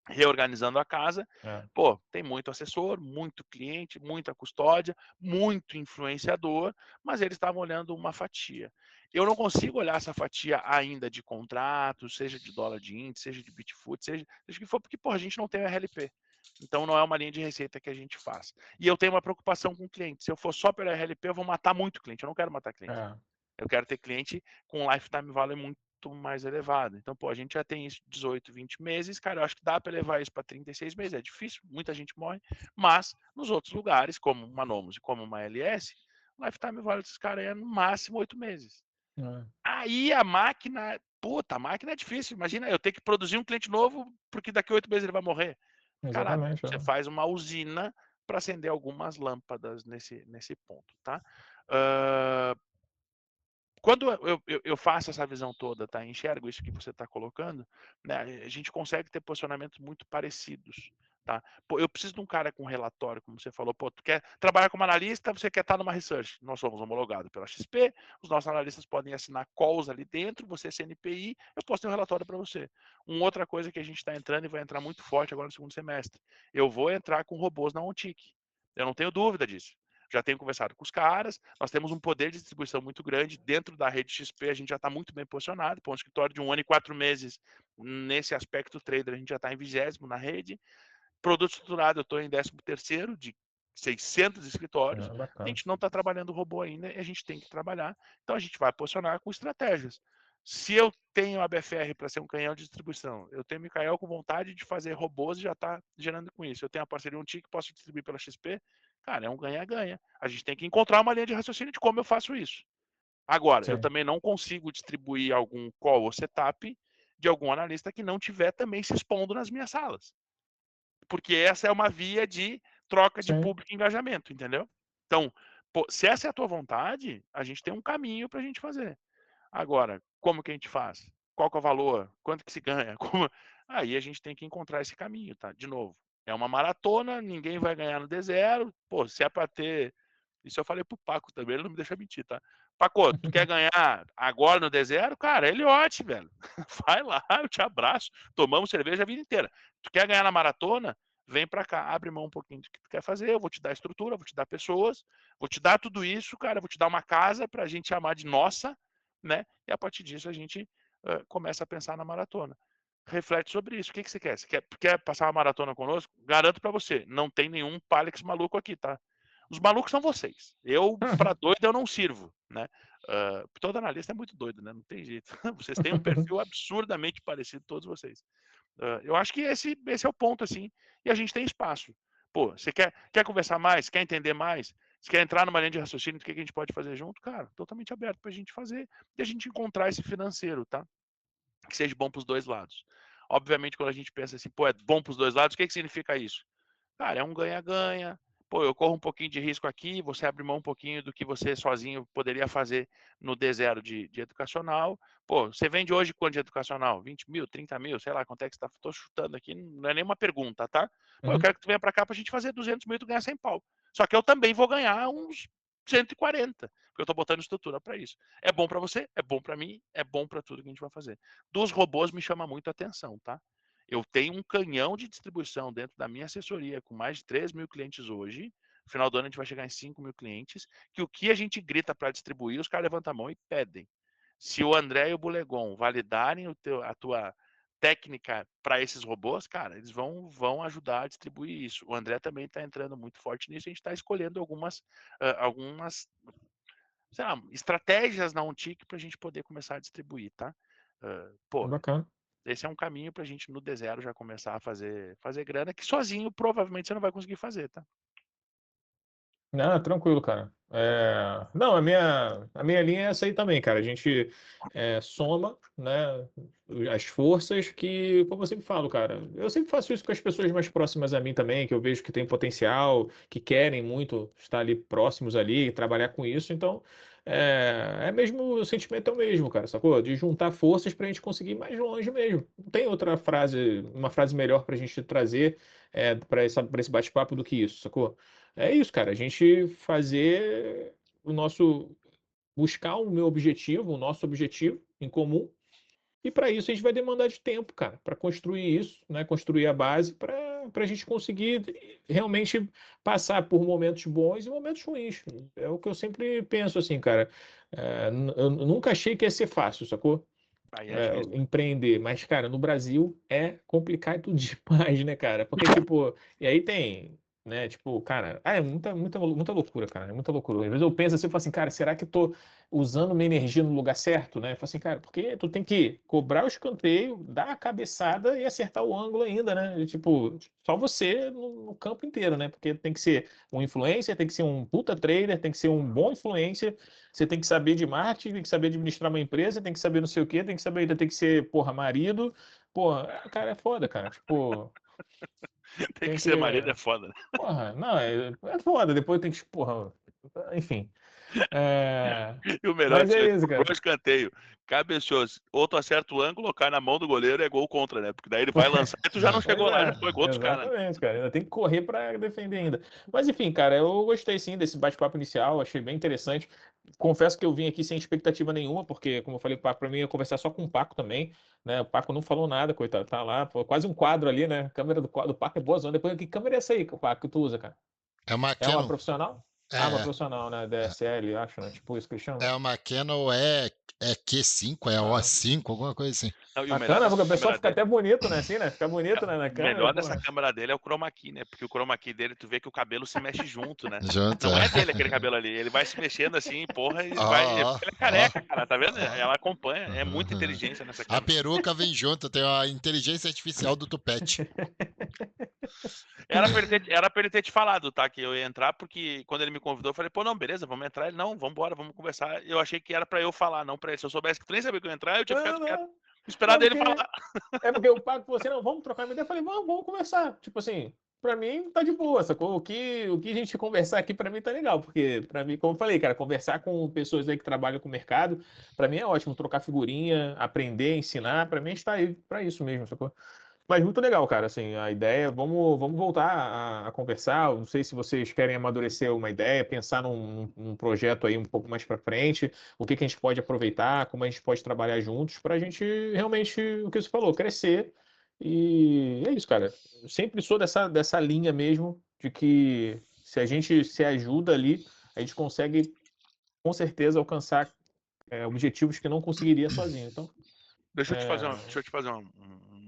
reorganizando a casa. É. Pô, tem muito assessor, muito cliente, muita custódia, muito influenciador, mas eles estavam olhando uma fatia. Eu não consigo olhar essa fatia ainda de contrato, seja de dólar de índice, seja de Bitfoot, seja que for, porque pô, a gente não tem o RLP. Então não é uma linha de receita que a gente faz. E eu tenho uma preocupação com o cliente. Se eu for só pelo RLP, eu vou matar muito cliente. Eu não quero matar cliente. É. Eu quero ter cliente com lifetime value muito mais elevado. Então, pô, a gente já tem isso 18, 20 meses, cara, eu acho que dá para levar isso para 36 meses. É difícil, muita gente morre, mas nos outros lugares, como uma Nomos e como uma LS, o lifetime value desses caras é no máximo 8 meses. É. Aí a máquina, puta, a máquina é difícil. Imagina eu ter que produzir um cliente novo porque daqui a 8 meses ele vai morrer. Cara, Exatamente. você É. faz uma usina para acender algumas lâmpadas nesse ponto, tá? Quando eu faço essa visão toda, tá? Enxergo isso que você está colocando, né? A gente consegue ter posicionamentos muito parecidos, tá? Pô, eu preciso de um cara com relatório, como você falou, pô, tu quer trabalhar como analista, você quer estar numa research. Nós somos homologados pela XP, os nossos analistas podem assinar calls ali dentro, você é CNPI, eu posso ter um relatório para você. Uma outra coisa que a gente está entrando e vai entrar muito forte agora no segundo semestre, eu vou entrar com robôs na OnTick. Eu não tenho dúvida disso. Já tenho conversado com os caras, nós temos um poder de distribuição muito grande, dentro da rede XP a gente já está muito bem posicionado, para um escritório de 1 ano e 4 meses, nesse aspecto trader, a gente já está em 20º na rede. Produto estruturado, eu estou em 13º de 600 escritórios, a Bacana. gente não está trabalhando robô ainda, e a gente tem que trabalhar, então a gente vai posicionar com estratégias. Se eu tenho a BFR para ser um canhão de distribuição, eu tenho o Mikael com vontade de fazer robôs e já está gerando com isso. Eu tenho a parceria OnTick, posso distribuir pela XP, cara, é um ganha-ganha. A gente tem que encontrar uma linha de raciocínio de como eu faço isso. Agora, eu Sim. também não consigo distribuir algum call ou setup de algum analista que não tiver também se expondo nas minhas salas. Porque essa é uma via de troca de Sim. público e engajamento, entendeu? Então, pô, se essa é a tua vontade, a gente tem um caminho para a gente fazer. Agora, como que a gente faz? Qual que é o valor? Quanto que se ganha? Como... Aí a gente tem que encontrar esse caminho, tá? De novo, é uma maratona, ninguém vai ganhar no D0. Pô, se é para ter... Isso eu falei pro Paco também, ele não me deixa mentir, tá? Paco, tu quer ganhar agora no D0? Cara, ele ótimo, velho. Vai lá, eu te abraço. Tomamos cerveja a vida inteira. Tu quer ganhar na maratona? Vem para cá, abre mão um pouquinho do que tu quer fazer, eu vou te dar estrutura, vou te dar pessoas, vou te dar tudo isso, cara, vou te dar uma casa pra gente chamar de nossa, né? E a partir disso a gente começa a pensar na maratona. Reflete sobre isso. O que você quer? Você quer passar uma maratona conosco? Garanto para você, não tem nenhum Palex maluco aqui, tá? Os malucos são vocês. Eu, para doido, eu não sirvo, né? Todo analista é muito doido, né? Não tem jeito. Vocês têm um perfil absurdamente parecido, todos vocês. Eu acho que esse é o ponto, assim. E a gente tem espaço. Pô, você quer conversar mais? Quer entender mais? Você quer entrar numa linha de raciocínio do que a gente pode fazer junto? Cara, totalmente aberto pra gente fazer e a gente encontrar esse financeiro, tá? Que seja bom pros dois lados. Obviamente, quando a gente pensa assim, pô, é bom pros dois lados, o que significa isso? Cara, é um ganha-ganha. Pô, eu corro um pouquinho de risco aqui, você abre mão um pouquinho do que você sozinho poderia fazer no D0 de educacional. Pô, você vende hoje quanto de educacional? 20 mil, 30 mil, sei lá quanto é que você tá. Tô chutando aqui, não é nenhuma pergunta, tá? Pô, eu quero que tu venha pra cá pra gente fazer 200 mil e tu ganhar 100 pau. Só que eu também vou ganhar uns 140, porque eu tô botando estrutura para isso. É bom para você, é bom para mim, é bom para tudo que a gente vai fazer. Dos robôs me chama muito a atenção, tá? Eu tenho um canhão de distribuição dentro da minha assessoria com mais de 3 mil clientes hoje. No final do ano a gente vai chegar em 5 mil clientes. Que o que a gente grita para distribuir, os caras levantam a mão e pedem. Se o André e o Bulegon validarem a tua técnica para esses robôs, cara, eles vão ajudar a distribuir isso. O André também está entrando muito forte nisso. A gente está escolhendo algumas sei lá, estratégias na OnTick para a gente poder começar a distribuir, tá? Pô, Bacana. esse é um caminho para a gente no D0 já começar a fazer grana, que sozinho provavelmente você não vai conseguir fazer, tá? Não, tranquilo, cara. Não, a minha linha é essa aí também, cara. A gente soma, né, as forças que, como eu sempre falo, cara, eu sempre faço isso com as pessoas mais próximas a mim também, que eu vejo que tem potencial, que querem muito estar ali próximos ali e trabalhar com isso. Então, mesmo, o sentimento é o mesmo, cara, sacou? De juntar forças pra gente conseguir ir mais longe mesmo. Não tem outra frase, uma frase melhor pra gente trazer para esse bate-papo do que isso, sacou? É isso, cara. A gente fazer o nosso. Buscar o meu objetivo, o nosso objetivo em comum. E para isso a gente vai demandar de tempo, cara, para construir isso, né? Construir a base para a gente conseguir realmente passar por momentos bons e momentos ruins. É o que eu sempre penso assim, cara. Eu nunca achei que ia ser fácil, sacou? Aí é difícil. Empreender, mas, cara, no Brasil é complicado demais, né, cara? Porque, tipo, e aí tem, né, tipo, cara, é muita loucura, cara, é muita loucura. Às vezes eu penso assim, eu falo assim, cara, será que eu tô usando minha energia no lugar certo, né? Eu falo assim, cara, porque tu tem que cobrar o escanteio, dar a cabeçada e acertar o ângulo ainda, né? E, tipo, só você no campo inteiro, né? Porque tem que ser um influencer, tem que ser um puta trader, tem que ser um bom influencer, você tem que saber de marketing, tem que saber administrar uma empresa, tem que saber não sei o quê, tem que saber, ainda tem que ser, porra, marido. Porra, cara, é foda, cara. Tipo, Tem tem que que. ser marido, é foda, né? Porra, não, é foda. Depois tem que. Porra, enfim. E o melhor Mas que é você isso, cobrou cara. escanteio. Cabeceou. Ou tu acerta o ângulo, ou cai na mão do goleiro, é gol contra, né? Porque daí ele vai lançar e tu já não Pois chegou lá, já foi é, gol dos caras, né? exatamente, cara. Ainda tem que correr para defender ainda. Mas enfim, cara, eu gostei sim desse bate-papo inicial, achei bem interessante. Confesso que eu vim aqui sem expectativa nenhuma, porque, como eu falei, para mim ia conversar só com o Paco também, né? O Paco não falou nada, coitado, tá lá, pô, quase um quadro ali, né? A câmera do Paco é boa zona. Depois, que câmera é essa aí, Paco, que tu usa, cara? É uma É uma Canon. profissional? Ah, uma É, profissional, né? é. DSL, acho, né? Tipo isso que eles chamam. É uma Canon é Q5, é Ah, O5, alguma coisa assim. Não, e o melhor bacana, dessa porque o pessoal câmera fica dele. até bonito, né? Assim, né? Fica bonito, né? Na O câmera, melhor pô. dessa câmera dele é o chroma key, né? Porque o chroma key dele, tu vê que o cabelo se mexe junto, né? Junto, Não é. é dele aquele cabelo ali. Ele vai se mexendo assim, porra, e Ó, vai. Ele ó, é ó, careca, cara, tá vendo? ó. Ela acompanha. É muita inteligência nessa A câmera. peruca vem junto, tem a inteligência artificial do tupete. Era pra ele ter te falado, tá? Que eu ia entrar, porque quando ele me convidou, eu falei, pô, não, beleza, vamos entrar. Ele, não, vamos embora, vamos conversar. Eu achei que era pra eu falar, não pra ele. Se eu soubesse que tu nem sabia que eu ia entrar, eu tinha Não, ficado quieto. não. Não, Esperado ele porque falar. é porque o Paco falou assim, não, vamos trocar uma ideia. Eu falei, vamos conversar. Tipo assim, pra mim tá de boa, sacou? O que a gente conversar aqui pra mim tá legal, porque pra mim, como eu falei, cara, conversar com pessoas aí que trabalham com o mercado, pra mim é ótimo, trocar figurinha, aprender, ensinar, pra mim a gente tá aí pra isso mesmo, sacou? Mas muito legal, cara, assim, a ideia, vamos voltar a conversar, eu não sei se vocês querem amadurecer uma ideia, pensar num projeto aí um pouco mais para frente, o que que a gente pode aproveitar, como a gente pode trabalhar juntos para a gente realmente, o que você falou, crescer, e é isso, cara, eu sempre sou dessa linha mesmo, de que se a gente se ajuda ali, a gente consegue, com certeza, alcançar objetivos que não conseguiria sozinho, então, Deixa eu te fazer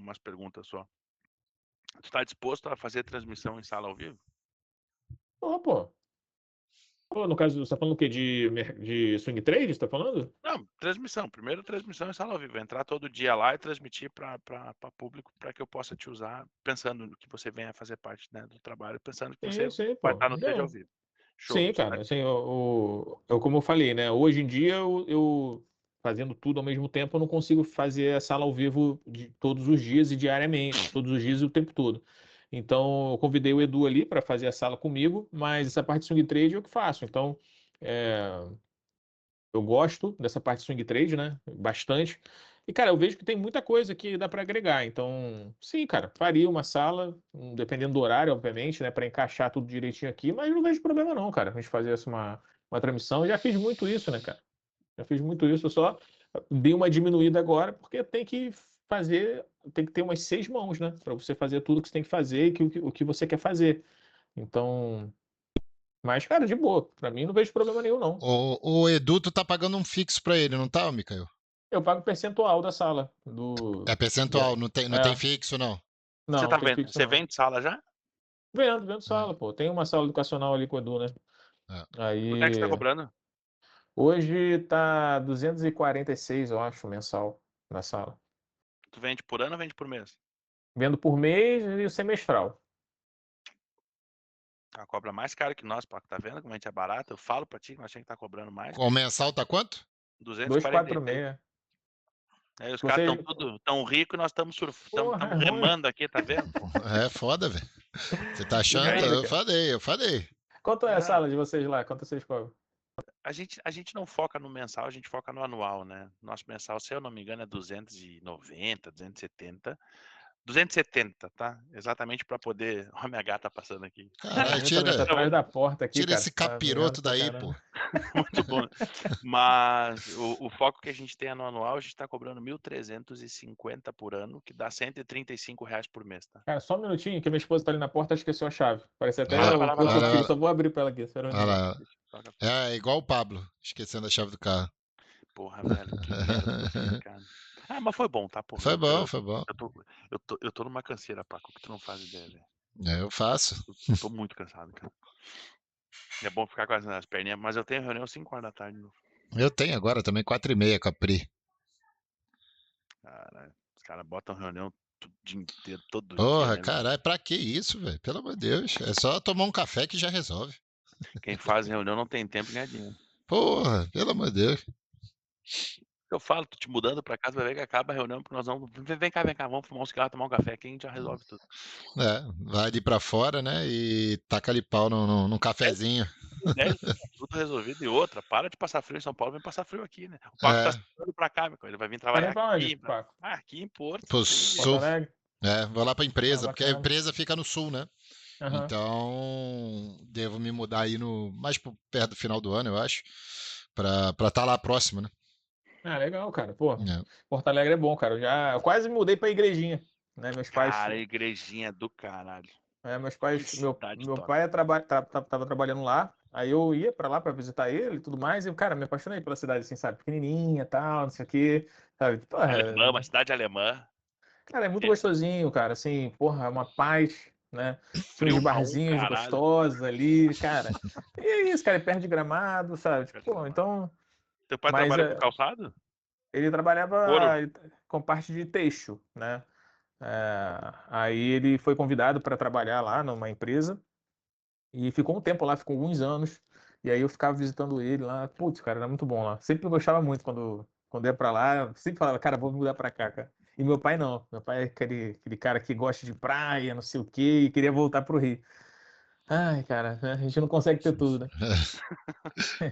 umas perguntas só. Tu tá disposto a fazer transmissão em sala ao vivo? pô. Pô, no caso, você tá falando o quê? De swing trade, você tá falando? Não, transmissão. Primeiro transmissão em sala ao vivo. Entrar todo dia lá e transmitir para público para que eu possa te usar, pensando no que você venha fazer parte, né, do trabalho, pensando que você Sim, vai pô. estar no trade ao Não. vivo. Show. Sim, cara, assim, como eu falei, né? Hoje em dia, eu fazendo tudo ao mesmo tempo, eu não consigo fazer a sala ao vivo de todos os dias e diariamente, todos os dias e o tempo todo. Então, eu convidei o Edu ali para fazer a sala comigo, mas essa parte de swing trade eu que faço. Então, é, eu gosto dessa parte de swing trade, né? Bastante. E, cara, eu vejo que tem muita coisa que dá para agregar. Então, sim, cara, faria uma sala, dependendo do horário, obviamente, né? Para encaixar tudo direitinho aqui, mas não vejo problema não, cara. A gente fazer uma transmissão. Eu já fiz muito isso, né, cara? Já fiz muito isso. Eu só dei uma diminuída agora, porque tem que fazer, tem que ter umas 6 mãos, né? Para você fazer tudo que você tem que fazer e o que você quer fazer. Então, mas, cara, de boa. Para mim, não vejo problema nenhum, não. O Edu, tu tá pagando um fixo pra ele, não tá, Mikael? Eu pago percentual da sala. É percentual, não tem fixo, não. Você Não, tá tem vendo? fixo Você não. vende sala já? Vendo É, sala, pô. Tem uma sala educacional ali com o Edu, né? é. Quanto é que você tá Aí, cobrando? hoje tá 246, eu acho, mensal na sala. Tu vende por ano ou vende por mês? Vendo por mês e o semestral. Ela cobra mais caro que nós, pô. Tá vendo como a gente é barato? Eu falo pra ti que nós tinha que estar cobrando mais, O cara. mensal tá quanto? 246. 246. Aí os caras estão Você, tudo tão ricos e nós estamos porra, é estamos ruim. remando aqui, tá vendo, pô? É foda, velho. Você tá Que achando? nada, Eu cara. falei, eu falei. Quanto é a Ah, sala de vocês lá? Quanto vocês cobram? a gente não foca no mensal, a gente foca no anual, né? Nosso mensal, se eu não me engano, é 290, 270. 270, tá? Exatamente para poder. Ó, minha gata passando aqui. A Caralho, minha também tá tira, atrás da porta aqui, tira cara. esse Tá miando capiroto pra daí, caramba. pô. Muito bom. Mas o foco que a gente tem é no anual, a gente está cobrando 1.350 por ano, que dá R$ 135 por mês, tá? Cara, só um minutinho, que minha esposa tá ali na porta, esqueceu a chave. Parece Vai até lá, o Vai lá, Porto vai lá, vai Antigo, lá. só vou abrir pra ela aqui. Espera um vai minutinho. lá. Deixa eu tocar. É igual o Pablo, esquecendo a chave do carro. Porra, velho, que merda que eu fiz, cara. Ah, mas foi bom, tá, porra? Foi bom, foi bom. Eu tô numa canseira, Paco, que tu não faz ideia, velho. Eu faço. Eu tô muito cansado, cara. É bom ficar com as perninhas, mas eu tenho reunião 5 horas da tarde. Eu tenho agora também 4h30 com a Pri. Cara, os caras botam reunião o dia inteiro, todo dia, Porra, né, meu? caralho, pra que isso, velho? Pelo amor de Deus. É só tomar um café que já resolve. Quem faz reunião não tem tempo nem dinheiro. Porra, pelo amor de Deus. Eu falo, tô te mudando pra casa, vai ver que acaba a reunião, porque nós vamos. Vem cá, vamos fumar um cigarro, tomar um café, que a gente já resolve tudo. É, vai ali pra fora, né? E taca ali pau num cafezinho. 10, tudo resolvido. E outra, para de passar frio em São Paulo, vem passar frio aqui, né? O Paco É, tá se mudando pra cá, meu, ele vai vir Tá trabalhar indo pra onde, aqui. Paco? Aqui em Porto, pro não tem Porto jeito. sul. Alegre? Vou lá pra Ah, empresa, porque a bacana. empresa fica no sul, né? Aham. Então, devo me mudar aí mais perto do final do ano, eu acho, pra estar lá próximo, né? Ah, legal, cara. Pô, É. Porto Alegre é bom, cara. Eu quase me mudei pra igrejinha, né? Meus pais, Cara, igrejinha do caralho. meus Que pais, cidade meu top. pai tava trabalhando lá, aí eu ia pra lá pra visitar ele e tudo mais, e, cara, me apaixonei pela cidade, assim, sabe? Pequenininha, tal, não sei o quê, sabe? Porra, Alemã, uma cidade alemã. cara, é muito É, gostosinho, cara, assim, porra, é uma paz, né? Tinha uns frio pra um barzinhos caralho. gostosos ali, cara. E é isso, cara, é perto de Gramado, sabe? Tipo, Perto de pô, Gramado. então, Teu pai mas trabalha com calçado? ele trabalhava Couro? com parte de têxtil, né? Aí ele foi convidado para trabalhar lá numa empresa e ficou um tempo lá, ficou alguns anos. E aí eu ficava visitando ele lá. Putz, cara, era muito bom lá. Sempre gostava muito quando ia para lá. Eu sempre falava, cara, vou me mudar para cá, cara. E meu pai não. Meu pai é aquele cara que gosta de praia, não sei o quê, e queria voltar pro Rio. Ai, cara, né, a gente não consegue ter tudo, né?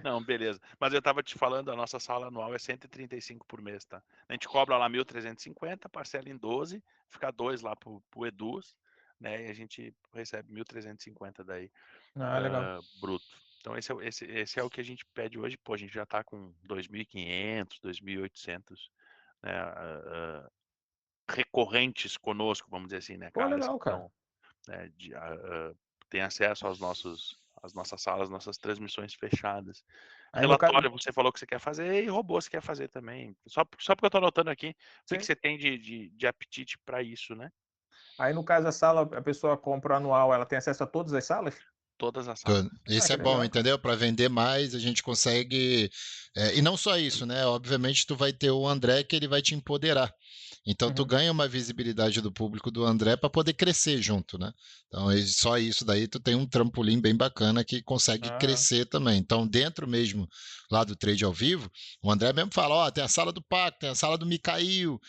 Não, beleza. Mas eu tava te falando, a nossa sala anual é 135 por mês, tá? A gente cobra lá 1.350, parcela em 12, fica 2 lá pro Eduz, né? E a gente recebe 1.350 daí, Ah, legal. bruto. Então esse é o que a gente pede hoje. Pô, a gente já tá com 2.500, 2.800, né? Recorrentes conosco, vamos dizer assim, né, Pô, caras que legal, cara. estão, né, tem acesso às nossas salas, nossas transmissões fechadas. Aí no caso, Relatório, você falou que você quer fazer, e robô você quer fazer também. Só porque eu tô anotando aqui, o que sim. você tem de apetite para isso, né? Aí no caso a sala, a pessoa compra o anual, ela tem acesso a todas as salas? Todas as salas. Ah, Isso é que bom, legal, cara. entendeu? Para vender mais, a gente consegue. E não só isso, né? Obviamente, tu vai ter o André que ele vai te empoderar. Então, tu Uhum. ganha uma visibilidade do público do André para poder crescer junto, né? Então, só isso daí, tu tem um trampolim bem bacana que consegue Ah, crescer também. Então, dentro mesmo lá do Trade ao Vivo, o André mesmo fala: Ó, tem a sala do Paco, tem a sala do Micail.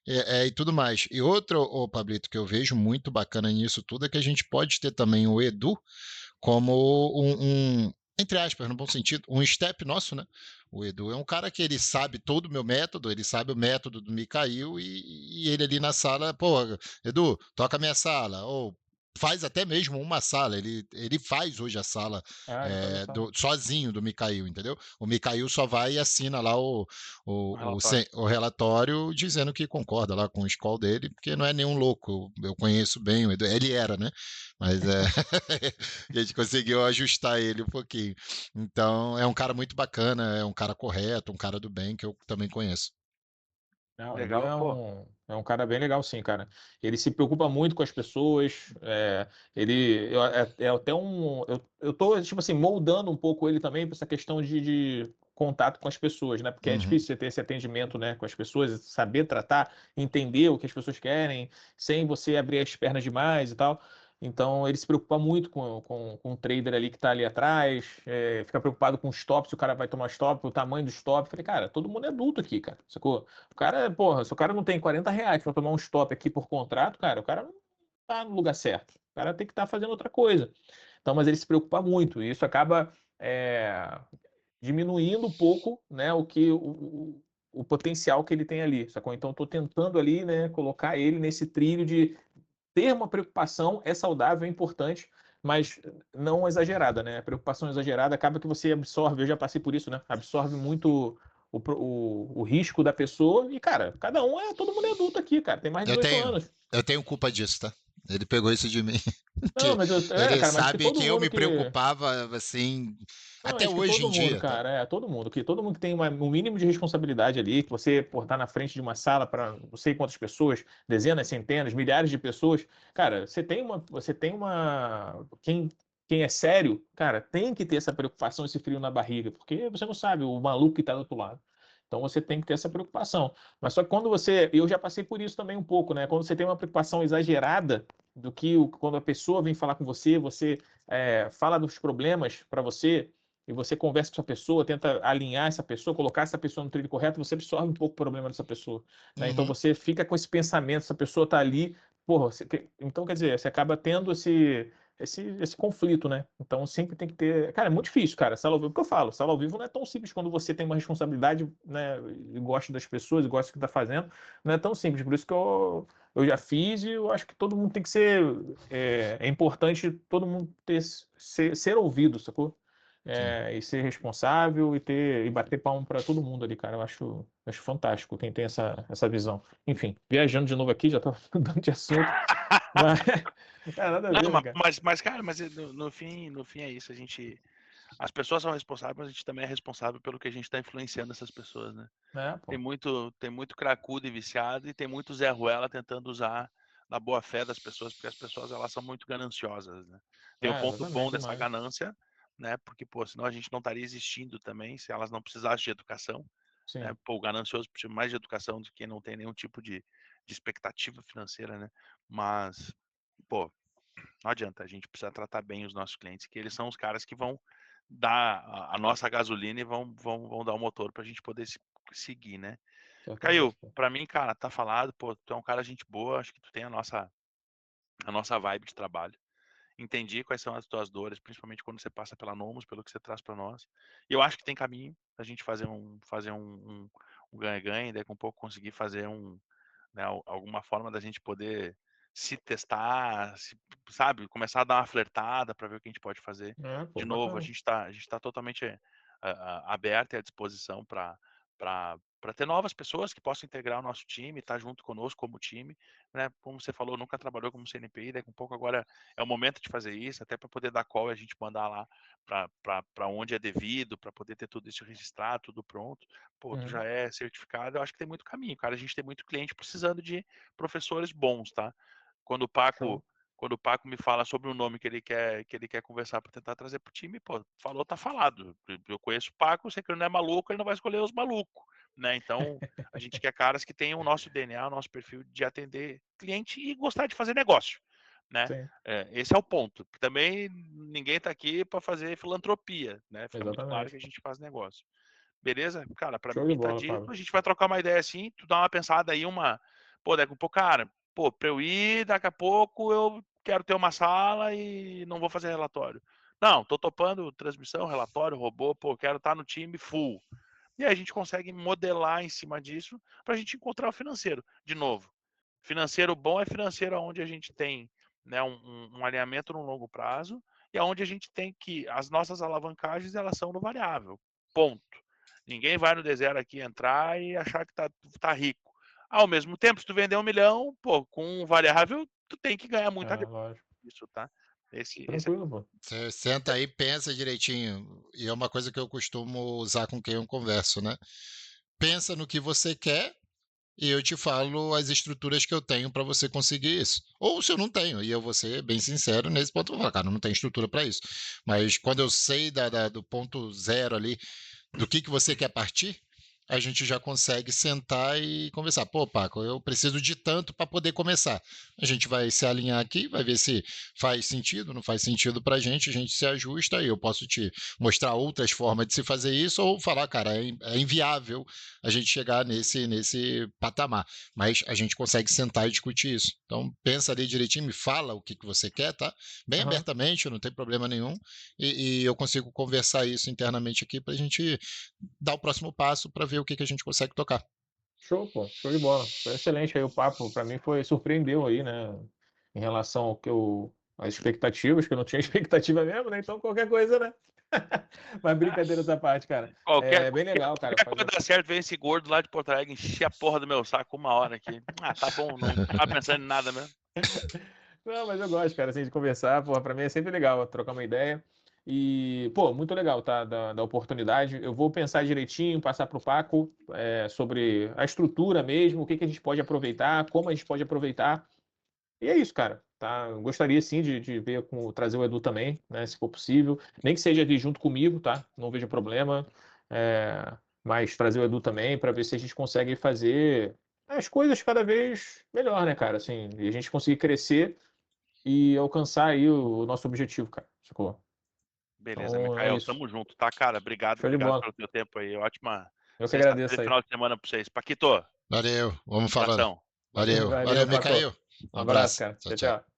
E tudo mais. E outro, Pablito, que eu vejo muito bacana nisso tudo é que a gente pode ter também o Edu como entre aspas, no bom sentido, um step nosso, né? O Edu é um cara que ele sabe todo o meu método, ele sabe o método do Micail e ele ali na sala, pô, Edu, toca a minha sala, ou faz até mesmo uma sala, ele faz hoje a sala já faz essa. sozinho do Micail, entendeu? O Micail só vai e assina lá O relatório. o relatório dizendo que concorda lá com o score dele, porque não é nenhum louco, eu conheço bem o Edu, ele era, né? Mas a gente conseguiu ajustar ele um pouquinho. Então, é um cara muito bacana, é um cara correto, um cara do bem que eu também conheço. Não, o Edu Legal, pô. é um cara bem legal, sim, cara. Ele se preocupa muito com as pessoas. É até eu tô, tipo assim, moldando um pouco ele também para essa questão de contato com as pessoas, né? Porque é Uhum. difícil você ter esse atendimento, né, com as pessoas, saber tratar, entender o que as pessoas querem, sem você abrir as pernas demais e tal. Então, ele se preocupa muito com o trader ali que está ali atrás, fica preocupado com os stops, se o cara vai tomar stop, o tamanho do stop. Eu falei, cara, todo mundo é adulto aqui, cara, sacou? O cara, porra, se o cara não tem R$ 40 para tomar um stop aqui por contrato, cara, o cara não tá no lugar certo. O cara tem que estar fazendo outra coisa. Então, mas ele se preocupa muito, e isso acaba é, diminuindo um pouco, né, o potencial que ele tem ali, sacou? Então, estou tentando ali, né, colocar ele nesse trilho de ter uma preocupação é saudável, é importante, mas não exagerada, né? A preocupação exagerada acaba que você absorve, eu já passei por isso, né? Absorve muito o risco da pessoa e, cara, todo mundo é adulto aqui, cara, tem mais de Eu 18 tenho, anos. eu tenho culpa disso, tá? Ele pegou isso de mim. Não, Que ele cara, mas que sabe todo que eu mundo me que. preocupava, assim, Não, até acho que hoje todo em mundo, dia, tá? cara, todo mundo que tem um mínimo de responsabilidade ali, que você, por estar na frente de uma sala para não sei quantas pessoas, dezenas, centenas, milhares de pessoas, cara, quem é sério, cara, tem que ter essa preocupação, esse frio na barriga, porque você não sabe o maluco que está do outro lado. Então você tem que ter essa preocupação. Mas só que eu já passei por isso também um pouco, né? Quando você tem uma preocupação exagerada quando a pessoa vem falar com você, você fala dos problemas para você e você conversa com essa pessoa, tenta alinhar essa pessoa, colocar essa pessoa no trilho correto, você absorve um pouco o problema dessa pessoa, né? Então Uhum. você fica com esse pensamento, essa pessoa está ali, porra, então quer dizer, você acaba tendo esse conflito, né? Então sempre tem que ter. Cara, é muito difícil, cara. Sala ao vivo, porque eu falo, sala ao vivo não é tão simples quando você tem uma responsabilidade, né? E gosta das pessoas, e gosta do que tá fazendo. Não é tão simples. Por isso que eu já fiz e eu acho que todo mundo tem que ser. É importante todo mundo ser ouvido, sacou? Sim. E ser responsável e bater palmo para todo mundo ali, cara. Eu acho fantástico quem tem essa visão. Enfim, viajando de novo aqui, já tô mudando de assunto. Mas, cara, nada a Não, ver, né, cara? cara, mas no fim é isso. As pessoas são responsáveis, mas a gente também é responsável pelo que a gente está influenciando essas pessoas, né? Pô. Tem muito cracudo e viciado e tem muito Zé Ruela tentando usar da boa fé das pessoas, porque as pessoas elas são muito gananciosas, né? Tem o ponto bom Exatamente, dessa demais. ganância, né? Porque, pô, senão a gente não estaria existindo também se elas não precisassem de educação, né? Sim. Pô, o ganancioso precisa mais de educação do que quem não tem nenhum tipo de expectativa financeira, né? Mas, pô, não adianta, a gente precisa tratar bem os nossos clientes, que eles são os caras que vão dar a nossa gasolina e vão dar o motor para a gente poder seguir, né? Caio, Certamente, pô. pra mim, cara, tá falado, pô, tu é um cara gente boa, acho que tu tem a nossa vibe de trabalho. Entendi quais são as tuas dores, principalmente quando você passa pela Nomos, pelo que você traz para nós. E eu acho que tem caminho a gente fazer um ganha-ganha, e daqui a um pouco conseguir fazer né, alguma forma da gente poder se testar, sabe, começar a dar uma flertada para ver o que a gente pode fazer. Pô, De novo, bacana. a gente tá totalmente aberto e à disposição para ter novas pessoas que possam integrar o nosso time, estar junto conosco como time, né? Como você falou, nunca trabalhou como CNPI, daqui a um pouco agora é o momento de fazer isso, até para poder dar call e a gente mandar lá para onde é devido, para poder ter tudo isso registrado, tudo pronto. Pô, tu Uhum. já é certificado, eu acho que tem muito caminho, cara. A gente tem muito cliente precisando de professores bons, tá? Quando o Paco, Show. quando o Paco me fala sobre um nome que ele quer conversar para tentar trazer pro time, pô, falou, tá falado. Eu conheço o Paco, sei que ele não é maluco, ele não vai escolher os malucos, né? Então, a gente quer caras que tenham o nosso DNA, o nosso perfil de atender cliente e gostar de fazer negócio, né? Sim, Esse é o ponto. Também ninguém tá aqui para fazer filantropia, né? Fica muito claro que exatamente. a gente faz negócio. Beleza? Cara, pra Show de mim tá bola, dito. Pablo. A gente vai trocar uma ideia assim, tu dá uma pensada aí, Pô, daqui a pouco, cara, pô, pra eu ir, daqui a pouco eu quero ter uma sala e não vou fazer relatório. Não, tô topando transmissão, relatório, robô, pô, quero estar no time full. E aí a gente consegue modelar em cima disso pra gente encontrar o financeiro. De novo, financeiro bom é financeiro onde a gente tem, né, um alinhamento no longo prazo e aonde a gente tem que as nossas alavancagens elas são no variável. Ponto. Ninguém vai no deserto aqui entrar e achar que tá rico. Ao mesmo tempo, se tu vender 1 milhão, pô, com um variável, tu tem que ganhar muita grana. Lógico. Isso, tá? Esse é... Tranquilo, pô. Você senta aí, pensa direitinho. E é uma coisa que eu costumo usar com quem eu converso, né? Pensa no que você quer e eu te falo as estruturas que eu tenho para você conseguir isso. Ou se eu não tenho, e eu vou ser bem sincero nesse ponto, eu vou falar, cara, não tem estrutura para isso. Mas quando eu sei do ponto zero ali, do que você quer partir, a gente já consegue sentar e conversar. Pô, Paco, eu preciso de tanto para poder começar. A gente vai se alinhar aqui, vai ver se faz sentido, não faz sentido para a gente se ajusta e eu posso te mostrar outras formas de se fazer isso ou falar, cara, é inviável a gente chegar nesse patamar. Mas a gente consegue sentar e discutir isso. Então, pensa ali direitinho, me fala o que você quer, tá? Bem Aham. abertamente, não tem problema nenhum. E eu consigo conversar isso internamente aqui para a gente dar o próximo passo para ver o que a gente consegue tocar. Show, pô. Show de bola. Foi excelente aí o papo. Pra mim surpreendeu aí, né? Em relação às expectativas, que eu não tinha expectativa mesmo, né? Então qualquer coisa, né? Mas brincadeiras à parte, cara. Qualquer, É bem legal, cara, qualquer coisa fazer. dá certo, vem esse gordo lá de Porto Alegre, encher a porra do meu saco 1 hora aqui. Ah, tá bom, não tava pensando em nada mesmo. Não, mas eu gosto, cara, assim, de conversar. Porra, pra mim é sempre legal trocar uma ideia. E, pô, muito legal, tá? Da oportunidade. Eu vou pensar direitinho, passar pro Paco, sobre a estrutura mesmo, o que que a gente pode aproveitar, como a gente pode aproveitar. E é isso, cara. Tá? Eu gostaria sim de ver trazer o Edu também, né? Se for possível. Nem que seja ali junto comigo, tá? Não vejo problema. Mas trazer o Edu também para ver se a gente consegue fazer as coisas cada vez melhor, né, cara? Assim, e a gente conseguir crescer e alcançar aí o nosso objetivo, cara. Sacou? Beleza, Então é Mikael, isso. tamo junto, tá, cara? Show de Obrigado bola. pelo teu tempo aí. Ótima Eu que sexta-feira agradeço e aí. final de semana pra vocês. Paquito, Valeu, vamos falando. abração. Valeu. Valeu, valeu, Valeu, Paco. Micael. Um Um abraço, abraço. cara. Tchau, Tchau, tchau. tchau.